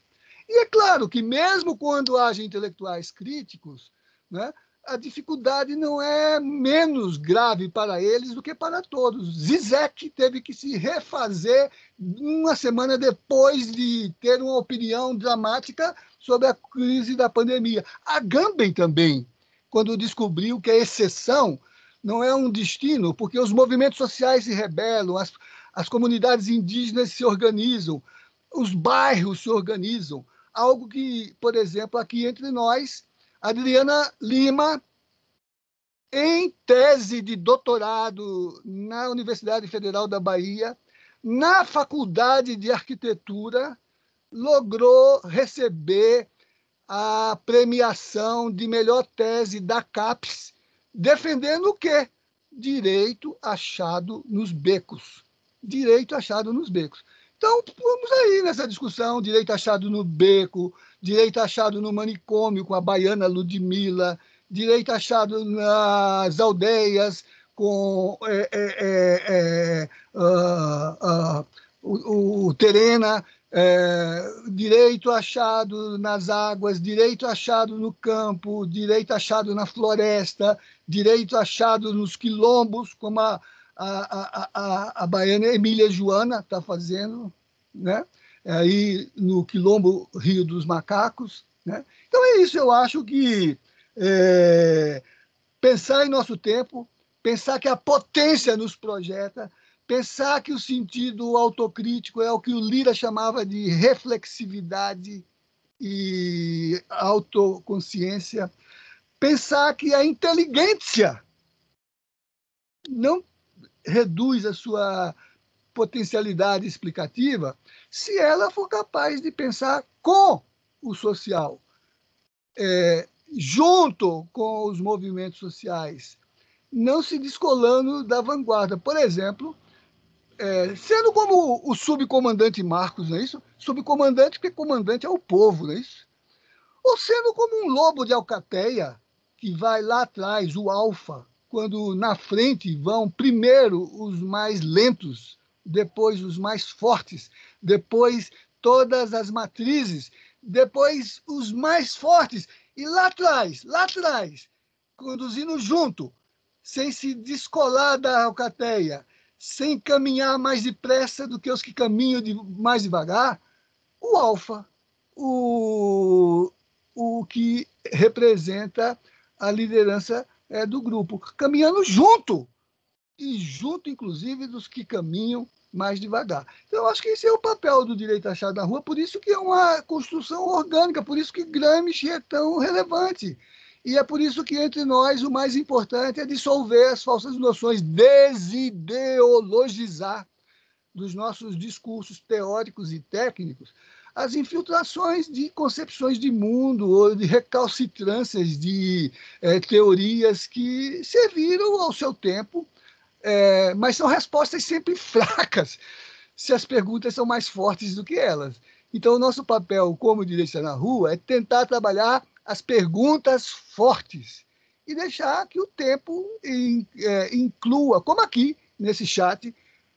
E é claro que, mesmo quando haja intelectuais críticos, né, a dificuldade não é menos grave para eles do que para todos. Zizek teve que se refazer uma semana depois de ter uma opinião dramática sobre a crise da pandemia. Agamben também, quando descobriu que a exceção não é um destino, porque os movimentos sociais se rebelam, as comunidades indígenas se organizam, os bairros se organizam. Algo que, por exemplo, aqui entre nós, Adriana Lima, em tese de doutorado na Universidade Federal da Bahia, na Faculdade de Arquitetura, logrou receber a premiação de melhor tese da CAPES, defendendo o quê? Direito achado nos becos. Direito achado nos becos. Então, vamos aí nessa discussão, direito achado no beco, direito achado no manicômio com a baiana Ludmila, direito achado nas aldeias com o Terena, direito achado nas águas, direito achado no campo, direito achado na floresta, direito achado nos quilombos, como a baiana Emília Joana está fazendo, né? Aí no quilombo Rio dos Macacos, né? Então é isso, eu acho que pensar em nosso tempo, pensar que a potência nos projeta, pensar que o sentido autocrítico é o que o Lira chamava de reflexividade e autoconsciência, pensar que a inteligência não reduz a sua potencialidade explicativa se ela for capaz de pensar com o social, junto com os movimentos sociais, não se descolando da vanguarda. Por exemplo, sendo como o subcomandante Marcos, não é isso? Subcomandante, porque comandante é o povo, não é isso? Ou sendo como um lobo de alcateia, que vai lá atrás, o alfa, quando na frente vão primeiro os mais lentos, depois os mais fortes, depois todas as matrizes, depois os mais fortes, e lá atrás, conduzindo junto, sem se descolar da alcateia, sem caminhar mais depressa do que os que caminham mais devagar, o alfa, o que representa a liderança do grupo, caminhando junto, e junto, inclusive, dos que caminham mais devagar. Então, eu acho que esse é o papel do direito achado na rua, por isso que é uma construção orgânica, por isso que Gramsci é tão relevante. E é por isso que, entre nós, o mais importante é dissolver as falsas noções, desideologizar dos nossos discursos teóricos e técnicos as infiltrações de concepções de mundo ou de recalcitrâncias de teorias que serviram ao seu tempo, mas são respostas sempre fracas se as perguntas são mais fortes do que elas. Então, o nosso papel como direita na rua é tentar trabalhar as perguntas fortes e deixar que o tempo inclua, como aqui nesse chat,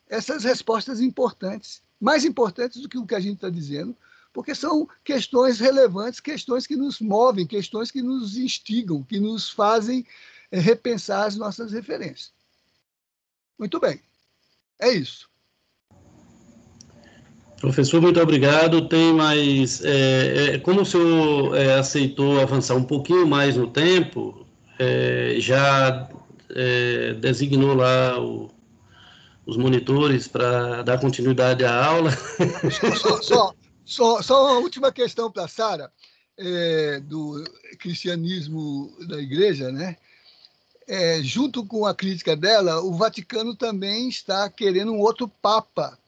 essas respostas importantes, mais importantes do que o que a gente está dizendo, porque são questões relevantes, questões que nos movem, questões que nos instigam, que nos fazem repensar as nossas referências. Muito bem, é isso. Professor, muito obrigado. Tem mais... como o senhor aceitou avançar um pouquinho mais no tempo, já designou lá os monitores para dar continuidade à aula? Só uma última questão para a Sara, do cristianismo da igreja, né? Junto com a crítica dela, o Vaticano também está querendo um outro papa,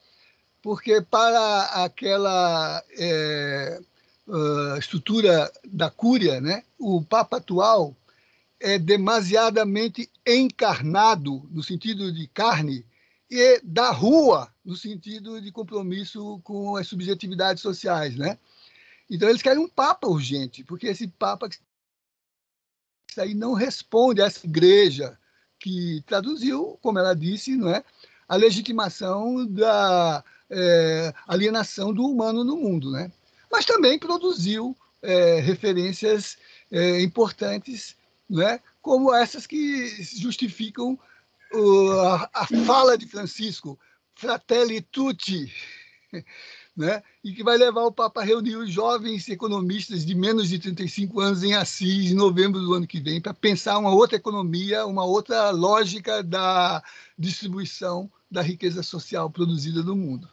porque para aquela estrutura da Cúria, né, o Papa atual é demasiadamente encarnado, no sentido de carne, e da rua, no sentido de compromisso com as subjetividades sociais, né? Então, eles querem um Papa urgente, porque esse Papa isso aí não responde a essa igreja que traduziu, como ela disse, não é, a legitimação da alienação do humano no mundo, né? Mas também produziu referências importantes, né? Como essas que justificam a fala de Francisco, Fratelli Tutti, né? E que vai levar o Papa a reunir os jovens economistas de menos de 35 anos em Assis, em novembro do ano que vem, para pensar uma outra economia, uma outra lógica da distribuição da riqueza social produzida no mundo.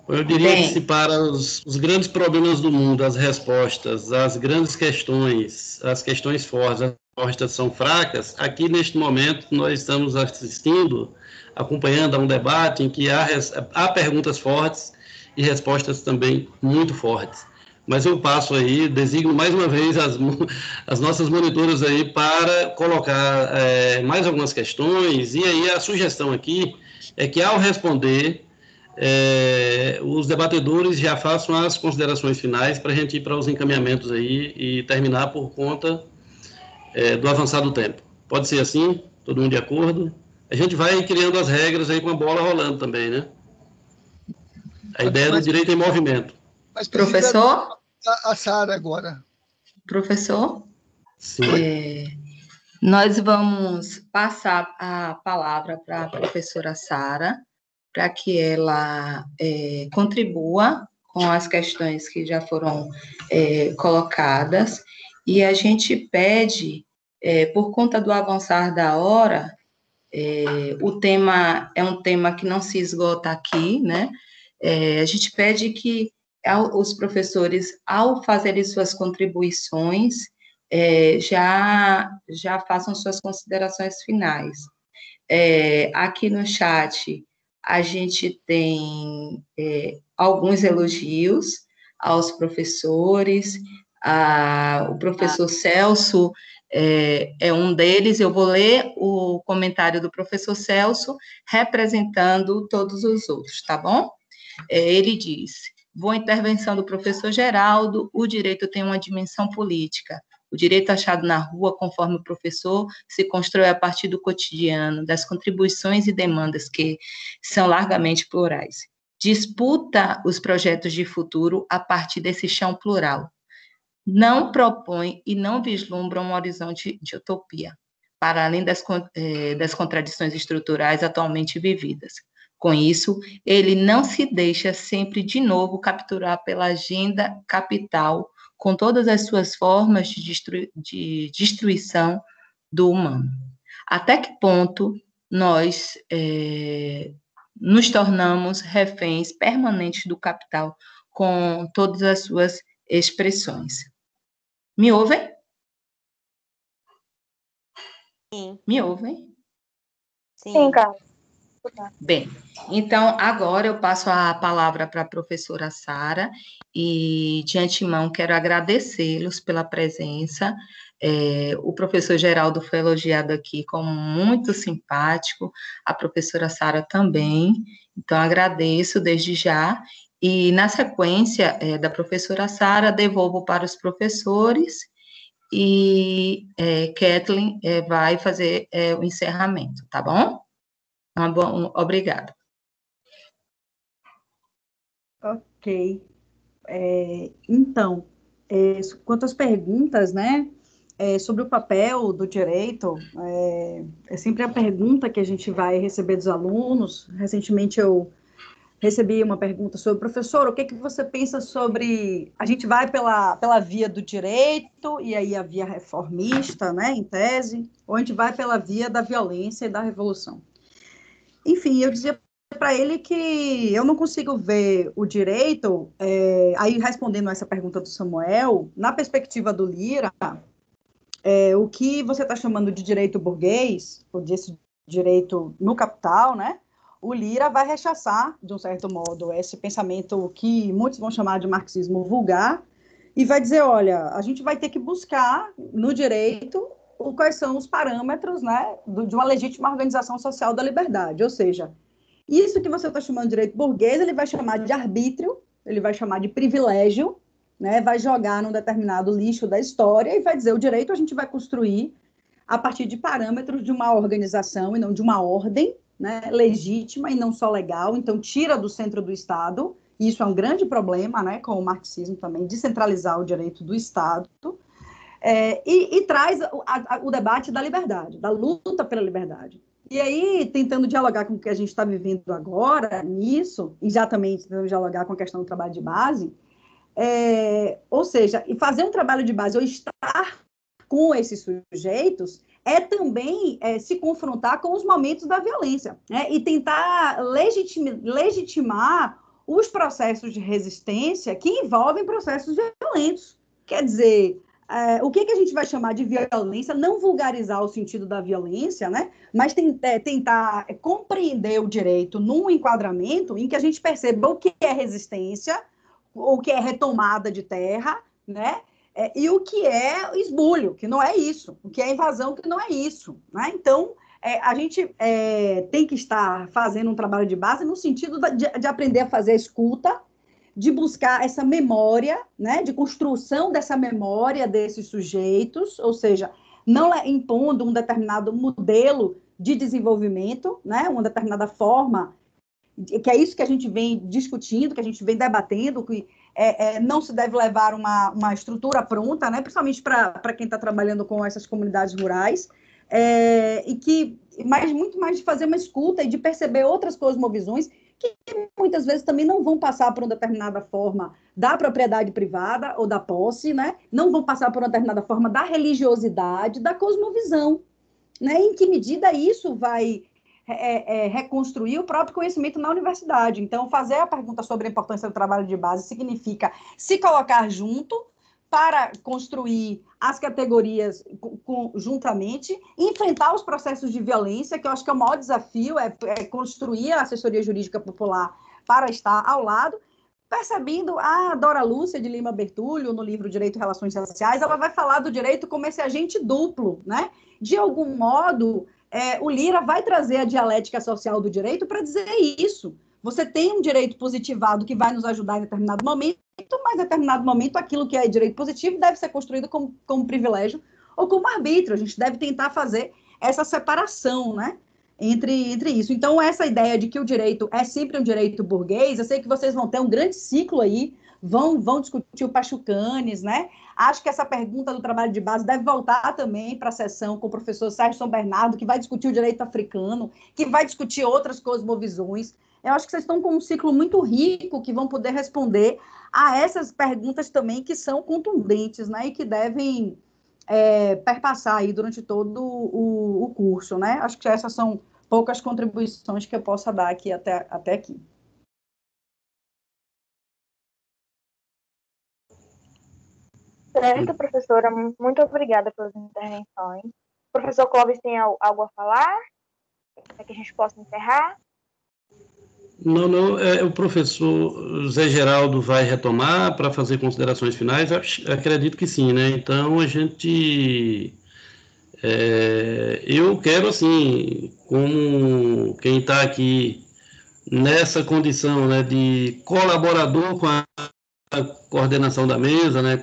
Eu diria que se para os grandes problemas do mundo, as respostas, as grandes questões, as questões fortes, as respostas são fracas, aqui neste momento nós estamos assistindo, acompanhando a um debate em que há perguntas fortes e respostas também muito fortes. Mas eu passo aí, designo mais uma vez as nossas monitoras aí para colocar mais algumas questões, e aí a sugestão aqui é que ao responder, os debatedores já façam as considerações finais para a gente ir para os encaminhamentos aí e terminar por conta do avançar do tempo. Pode ser assim? Todo mundo de acordo? A gente vai criando as regras aí com a bola rolando também, né? A ideia do direito em movimento. Mas professor? A Sara agora. Professor? Sim. Nós vamos passar a palavra para a professora Sara, para que ela contribua com as questões que já foram colocadas, e a gente pede, por conta do avançar da hora, o tema é um tema que não se esgota aqui, né? A gente pede que os professores, ao fazerem suas contribuições, já façam suas considerações finais. Aqui no chat, a gente tem alguns elogios aos professores, o professor Celso é um deles. Eu vou ler o comentário do professor Celso, representando todos os outros, tá bom? Ele diz: boa intervenção do professor Geraldo, o direito tem uma dimensão política. O direito achado na rua, conforme o professor, se constrói a partir do cotidiano, das contribuições e demandas que são largamente plurais. Disputa os projetos de futuro a partir desse chão plural. Não propõe e não vislumbra um horizonte de utopia, para além das contradições estruturais atualmente vividas. Com isso, ele não se deixa sempre de novo capturar pela agenda capital, com todas as suas formas de destruição do humano. Até que ponto nós nos tornamos reféns permanentes do capital com todas as suas expressões? Me ouvem? Sim. Me ouvem? Sim, Carla. Bem, então agora eu passo a palavra para a professora Sara e, de antemão, quero agradecê-los pela presença. O professor Geraldo foi elogiado aqui como muito simpático, a professora Sara também, então agradeço desde já. E, na sequência da professora Sara, devolvo para os professores e Kathleen vai fazer o encerramento, tá bom? Obrigada. Ok. Então, quanto às perguntas, né, sobre o papel do direito, é sempre a pergunta que a gente vai receber dos alunos. Recentemente eu recebi uma pergunta sobre, professor, o que que você pensa sobre, a gente vai pela via do direito, e aí a via reformista, né, em tese, ou a gente vai pela via da violência e da revolução? Enfim, eu dizia para ele que eu não consigo ver o direito, aí respondendo essa pergunta do Samuel, na perspectiva do Lira, o que você está chamando de direito burguês, ou desse direito no capital, né? O Lira vai rechaçar, de um certo modo, esse pensamento que muitos vão chamar de marxismo vulgar, e vai dizer, olha, a gente vai ter que buscar no direito quais são os parâmetros, né, de uma legítima organização social da liberdade, ou seja, isso que você está chamando de direito burguês, ele vai chamar de arbítrio, ele vai chamar de privilégio, né, vai jogar num determinado lixo da história e vai dizer, o direito a gente vai construir a partir de parâmetros de uma organização e não de uma ordem, né, legítima e não só legal, então tira do centro do Estado, e isso é um grande problema, né, com o marxismo também, descentralizar o direito do Estado, e traz o debate da liberdade, da luta pela liberdade. E aí, tentando dialogar com o que a gente está vivendo agora, nisso, exatamente tentando dialogar com a questão do trabalho de base, ou seja, e fazer um trabalho de base, ou estar com esses sujeitos, é também se confrontar com os momentos da violência, né? E tentar legitimar os processos de resistência que envolvem processos violentos. Quer dizer, o que a gente vai chamar de violência, não vulgarizar o sentido da violência, né? Mas tentar compreender o direito num enquadramento em que a gente perceba o que é resistência, o que é retomada de terra, né? E o que é esbulho, que não é isso, o que é invasão, que não é isso, né? Então, a gente tem que estar fazendo um trabalho de base no sentido de aprender a fazer a escuta, de buscar essa memória, né, de construção dessa memória desses sujeitos, ou seja, não impondo um determinado modelo de desenvolvimento, né, uma determinada forma, que é isso que a gente vem discutindo, que a gente vem debatendo, que não se deve levar uma estrutura pronta, né, principalmente para quem está trabalhando com essas comunidades rurais, mas muito mais de fazer uma escuta e de perceber outras cosmovisões que muitas vezes também não vão passar por uma determinada forma da propriedade privada ou da posse, né? Não vão passar por uma determinada forma da religiosidade, da cosmovisão, né? Em que medida isso vai reconstruir o próprio conhecimento na universidade. Então, fazer a pergunta sobre a importância do trabalho de base significa se colocar junto para construir as categorias juntamente, enfrentar os processos de violência, que eu acho que é o maior desafio, é construir a assessoria jurídica popular para estar ao lado, percebendo a Dora Lúcia de Lima Bertulho, no livro Direito e Relações Sociais, ela vai falar do direito como esse agente duplo, né? De algum modo, o Lira vai trazer a dialética social do direito para dizer isso. Você tem um direito positivado que vai nos ajudar em determinado momento, mas em determinado momento aquilo que é direito positivo deve ser construído como privilégio ou como arbítrio. A gente deve tentar fazer essa separação, né, entre isso. Então, essa ideia de que o direito é sempre um direito burguês, eu sei que vocês vão ter um grande ciclo aí, vão discutir o Pachucanes, né? Acho que essa pergunta do trabalho de base deve voltar também para a sessão com o professor Sérgio São Bernardo, que vai discutir o direito africano, que vai discutir outras cosmovisões. Eu acho que vocês estão com um ciclo muito rico que vão poder responder a essas perguntas também que são contundentes, né? E que devem perpassar aí durante todo o curso, né? Acho que essas são poucas contribuições que eu possa dar aqui até aqui. Certo, professora. Muito obrigada pelas intervenções. O professor Clóvis tem algo a falar? Para que a gente possa encerrar? Não, o professor Zé Geraldo vai retomar para fazer considerações finais? Acredito que sim, né? Então, a gente... eu quero, assim, como quem está aqui nessa condição, né, de colaborador com a coordenação da mesa, né,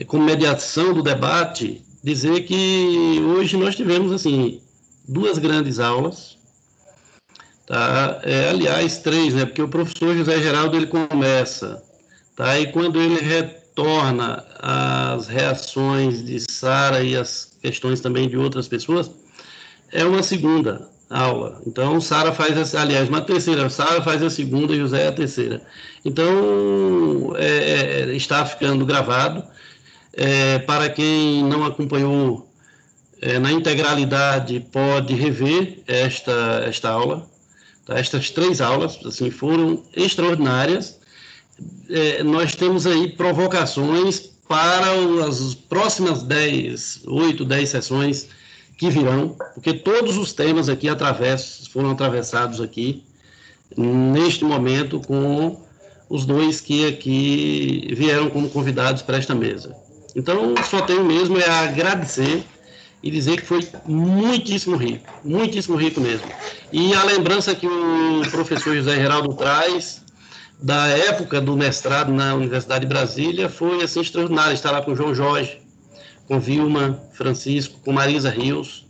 com mediação do debate, dizer que hoje nós tivemos, assim, duas grandes aulas, Tá? Aliás, 3, né? Porque o professor José Geraldo ele começa, tá? E quando ele retorna às reações de Sara e as questões também de outras pessoas, é uma segunda aula. Então, Sara faz, aliás, uma terceira. Sara faz a segunda e José a terceira. Então, está ficando gravado. Para quem não acompanhou na integralidade, pode rever esta aula. Tá? Estas 3 aulas assim, foram extraordinárias. Nós temos aí provocações para as próximas 8, 10 sessões que virão, porque todos os temas aqui foram atravessados aqui, neste momento, com os 2 que aqui vieram como convidados para esta mesa. Então, só tenho mesmo a agradecer e dizer que foi muitíssimo rico mesmo. E a lembrança que o professor José Geraldo traz da época do mestrado na Universidade de Brasília foi assim extraordinária. Estar lá com o João Jorge, com Vilma Francisco, com Marisa Rios.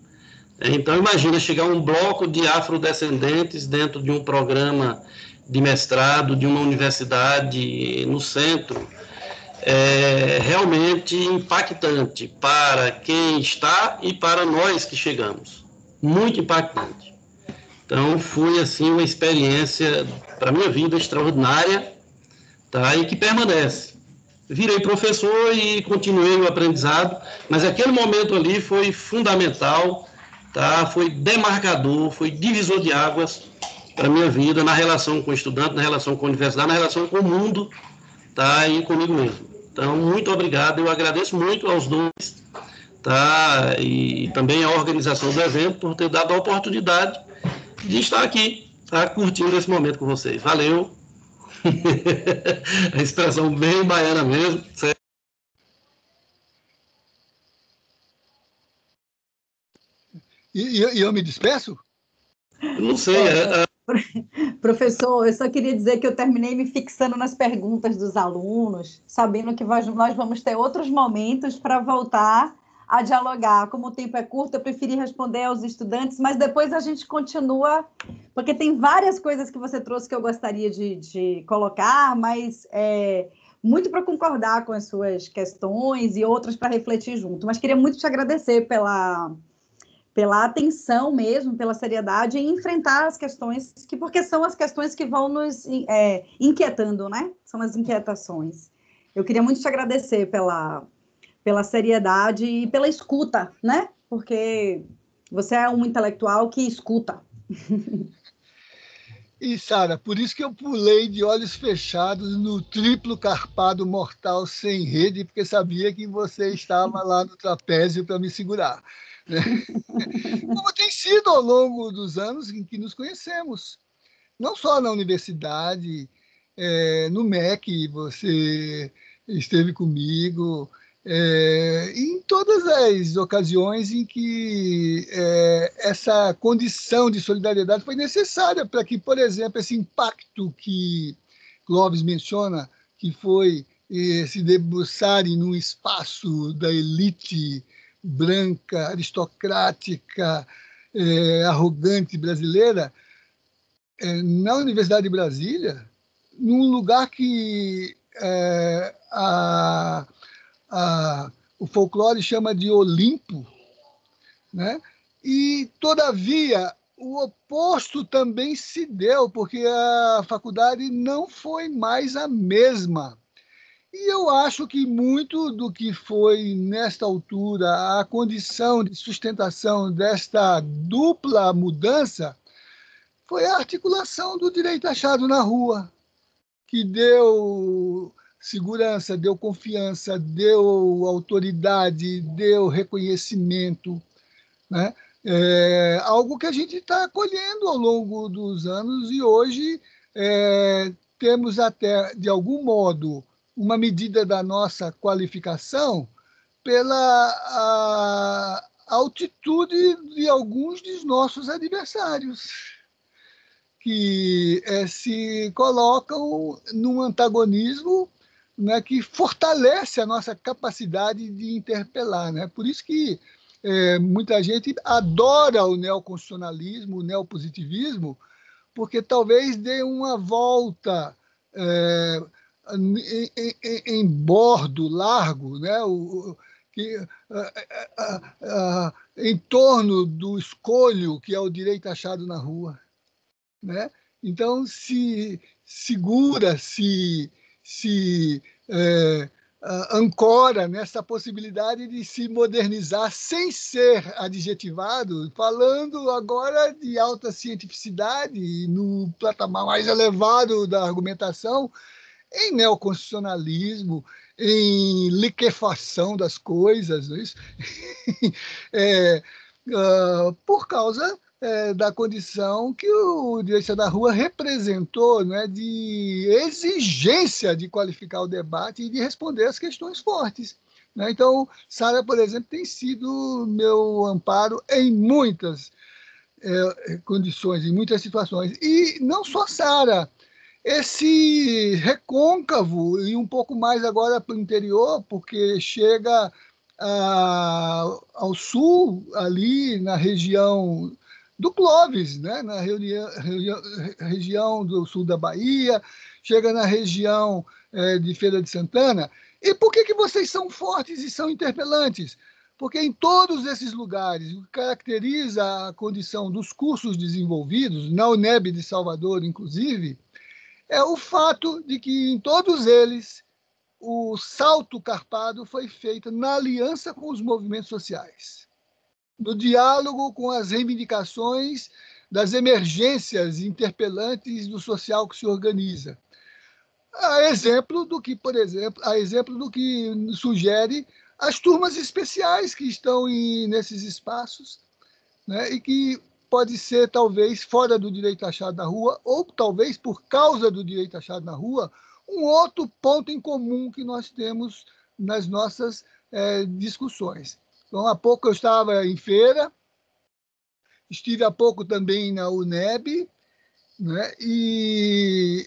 Então, imagina chegar um bloco de afrodescendentes dentro de um programa de mestrado de uma universidade no centro. Realmente impactante para quem está e para nós que chegamos. Muito impactante. Então, foi assim uma experiência, para a minha vida, extraordinária, tá? E que permanece. Virei professor e continuei o aprendizado, mas aquele momento ali foi fundamental, tá? Foi demarcador, foi divisor de águas para a minha vida, na relação com o estudante, na relação com a universidade, na relação com o mundo, tá? E comigo mesmo. Então, muito obrigado, eu agradeço muito aos 2, tá? E também à organização do evento por ter dado a oportunidade de estar aqui, tá? Curtindo esse momento com vocês. Valeu! A expressão bem baiana mesmo. Certo? E eu me despeço? Não sei. Professor, eu só queria dizer que eu terminei me fixando nas perguntas dos alunos, sabendo que nós vamos ter outros momentos para voltar a dialogar. Como o tempo é curto, eu preferi responder aos estudantes, mas depois a gente continua, porque tem várias coisas que você trouxe que eu gostaria de colocar, mas muito para concordar com as suas questões e outras para refletir junto. Mas queria muito te agradecer pela atenção mesmo, pela seriedade em enfrentar as questões, porque são as questões que vão nos inquietando, né? São as inquietações. Eu queria muito te agradecer pela seriedade e pela escuta, né? Porque você é um intelectual que escuta. E, Sara, por isso que eu pulei de olhos fechados no triplo carpado mortal sem rede, porque sabia que você estava lá no trapézio para me segurar. Né? Como tem sido ao longo dos anos em que nos conhecemos. Não só na universidade, no MEC, você esteve comigo, em todas as ocasiões em que essa condição de solidariedade foi necessária para que, por exemplo, esse impacto que Clóvis menciona, que foi se debruçarem num espaço da elite branca, aristocrática, arrogante brasileira, na Universidade de Brasília, num lugar que o folclore chama de Olimpo, né? E, todavia, o oposto também se deu, porque a faculdade não foi mais a mesma. E eu acho que muito do que foi, nesta altura, a condição de sustentação desta dupla mudança foi a articulação do direito achado na rua, que deu segurança, deu confiança, deu autoridade, deu reconhecimento, né? Algo que a gente está colhendo ao longo dos anos e hoje temos até, de algum modo, uma medida da nossa qualificação pela altitude de alguns dos nossos adversários, que se colocam num antagonismo, né, que fortalece a nossa capacidade de interpelar. Né? Por isso que muita gente adora o neoconstitucionalismo, o neopositivismo, porque talvez dê uma volta em bordo largo, né? Em torno do escolho, que é o direito achado na rua, né? Então, se segura, se ancora nessa possibilidade de se modernizar sem ser adjetivado, falando agora de alta cientificidade, no patamar mais elevado da argumentação, em neoconstitucionalismo, em liquefação das coisas, não é isso? Por causa da condição que o direito da rua representou, né, de exigência de qualificar o debate e de responder às questões fortes, né? Então, Sara, por exemplo, tem sido meu amparo em muitas condições, em muitas situações. E não só Sara, esse recôncavo, e um pouco mais agora para o interior, porque chega ao sul, ali na região do Clóvis, né? Na região do sul da Bahia, chega na região de Feira de Santana. E por que vocês são fortes e são interpelantes? Porque em todos esses lugares, o que caracteriza a condição dos cursos desenvolvidos, na UNEB de Salvador, inclusive, é o fato de que em todos eles o salto carpado foi feito na aliança com os movimentos sociais, no diálogo com as reivindicações das emergências interpelantes do social que se organiza. A exemplo do que, por exemplo, sugere as turmas especiais que estão nesses espaços, né, e que pode ser, talvez, fora do direito achado na rua, ou talvez por causa do direito achado na rua, um outro ponto em comum que nós temos nas nossas discussões. Então, há pouco eu estava em feira, estive há pouco também na UNEB, né? E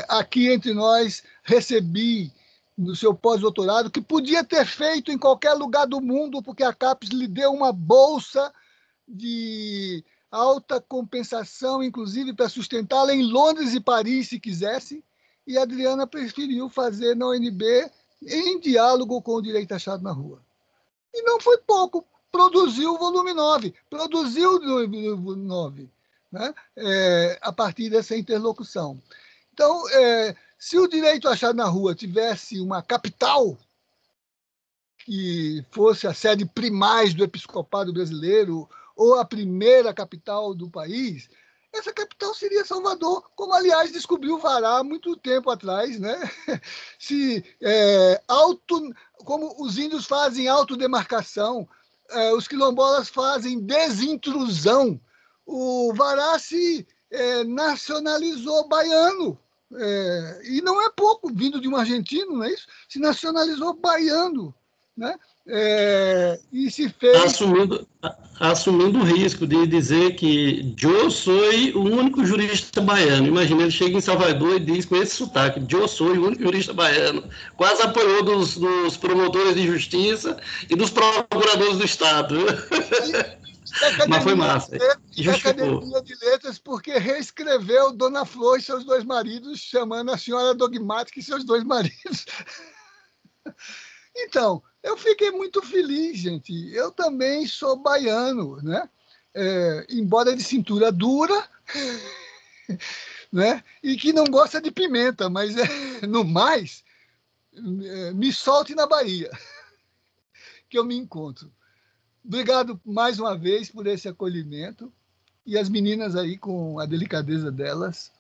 aqui entre nós recebi no seu pós-doutorado, que podia ter feito em qualquer lugar do mundo, porque a CAPES lhe deu uma bolsa de alta compensação, inclusive para sustentá-la em Londres e Paris, se quisesse, e a Adriana preferiu fazer na UNB em diálogo com o direito achado na rua. E não foi pouco, produziu o volume 9, né? A partir dessa interlocução. Então, se o direito achado na rua tivesse uma capital, que fosse a sede primaz do episcopado brasileiro, ou a primeira capital do país, essa capital seria Salvador, como, aliás, descobriu o Vará há muito tempo atrás, né? Como os índios fazem autodemarcação, os quilombolas fazem desintrusão, o Vará se nacionalizou baiano, e não é pouco, vindo de um argentino, não é isso? Se nacionalizou baiano, né? E se fez... Assumindo o risco de dizer que eu sou o único jurista baiano. Imagina, ele chega em Salvador e diz com esse sotaque, eu sou o único jurista baiano. Quase apoiou dos promotores de justiça e dos procuradores do Estado. Mas foi massa. E da Academia de Letras, porque reescreveu Dona Flor e seus dois maridos, chamando a senhora dogmática e seus dois maridos. Então, eu fiquei muito feliz, gente. Eu também sou baiano, né? Embora de cintura dura, né? E que não gosta de pimenta, mas no mais, me solte na Bahia, que eu me encontro. Obrigado mais uma vez por esse acolhimento, e as meninas aí, com a delicadeza delas,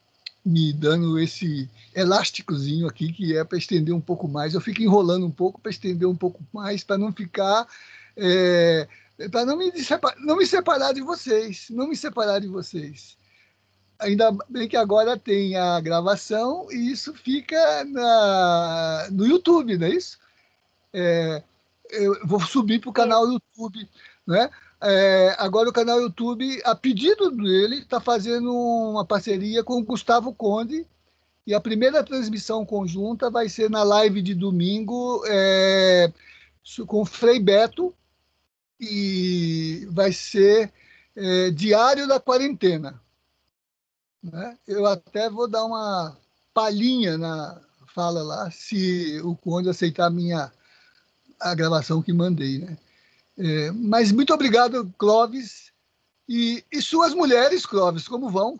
me dando esse elásticozinho aqui, que é para estender um pouco mais. Eu fico enrolando um pouco para estender um pouco mais, para não ficar... para não me separar de vocês, Ainda bem que agora tem a gravação e isso fica no YouTube, não é isso? Eu vou subir para o canal YouTube, né? Agora o canal YouTube, a pedido dele, está fazendo uma parceria com o Gustavo Conde, e a primeira transmissão conjunta vai ser na live de domingo com o Frei Beto, e vai ser Diário da Quarentena. né? Eu até vou dar uma palhinha na fala lá, se o Conde aceitar a gravação que mandei, né? Mas muito obrigado, Clóvis. E suas mulheres, Clóvis, como vão?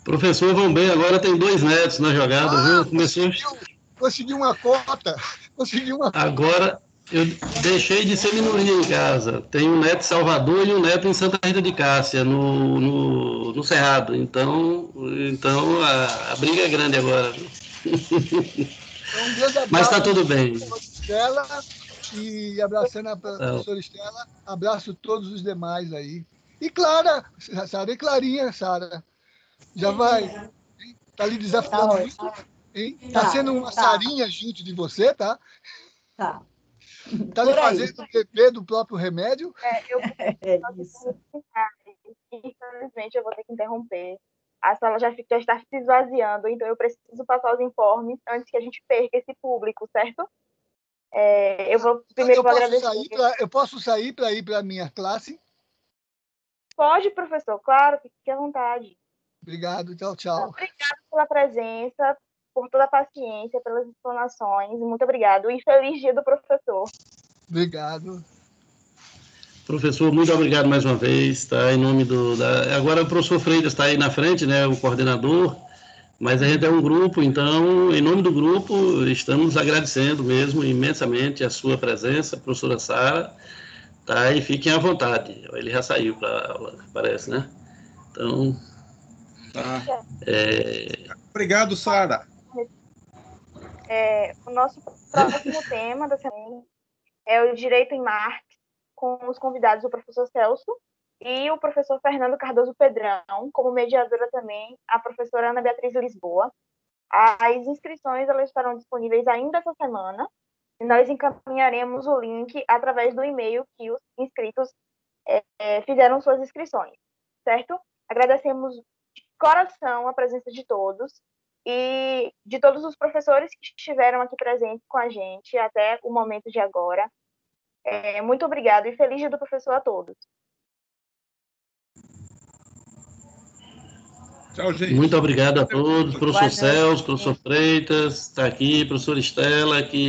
Professor vão bem, agora tem 2 netos na jogada, viu? Começou. Consegui uma cota. Agora eu deixei de ser minoria em casa. Tenho um neto em Salvador e um neto em Santa Rita de Cássia, no Cerrado. Então a briga é grande agora. Então, um grande abraço. Mas está tudo bem. Estela, e abraçando a professora Estela, abraço todos os demais aí. E Clara, Sara, e Clarinha, Sara. Já vai. Está lhe desafiando muito. Está sendo uma Sarinha junto de você, tá? Tá. Está lhe fazendo beber do próprio remédio? Isso. Infelizmente, eu vou ter que interromper. A sala já está se esvaziando, então eu preciso passar os informes antes que a gente perca esse público, certo? Eu agradecer. Eu posso sair para ir para a minha classe? Pode, professor, claro, fique à vontade. Obrigado, tchau. Obrigado pela presença, por toda a paciência, pelas explanações. Muito obrigado. E feliz dia do professor. Obrigado. Professor, muito obrigado mais uma vez, tá? Em nome agora o professor Freitas está aí na frente, né? O coordenador, mas a gente é um grupo, então, em nome do grupo, estamos agradecendo mesmo imensamente a sua presença, professora Sara, tá? E fiquem à vontade. Ele já saiu para a aula, parece, né? Então. Tá. Obrigado, Sara. O nosso próximo tema da semana é o Direito em Marx, com os convidados o professor Celso e o professor Fernando Cardoso Pedrão, como mediadora também a professora Ana Beatriz Lisboa. As inscrições elas estarão disponíveis ainda essa semana e nós encaminharemos o link através do e-mail que os inscritos fizeram suas inscrições, certo? Agradecemos de coração a presença de todos e de todos os professores que estiveram aqui presentes com a gente até o momento de agora. Muito obrigado e feliz dia do professor a todos. Tchau, gente. Muito obrigado a todos, professor Celso, professor Freitas, está aqui, professor Estela, que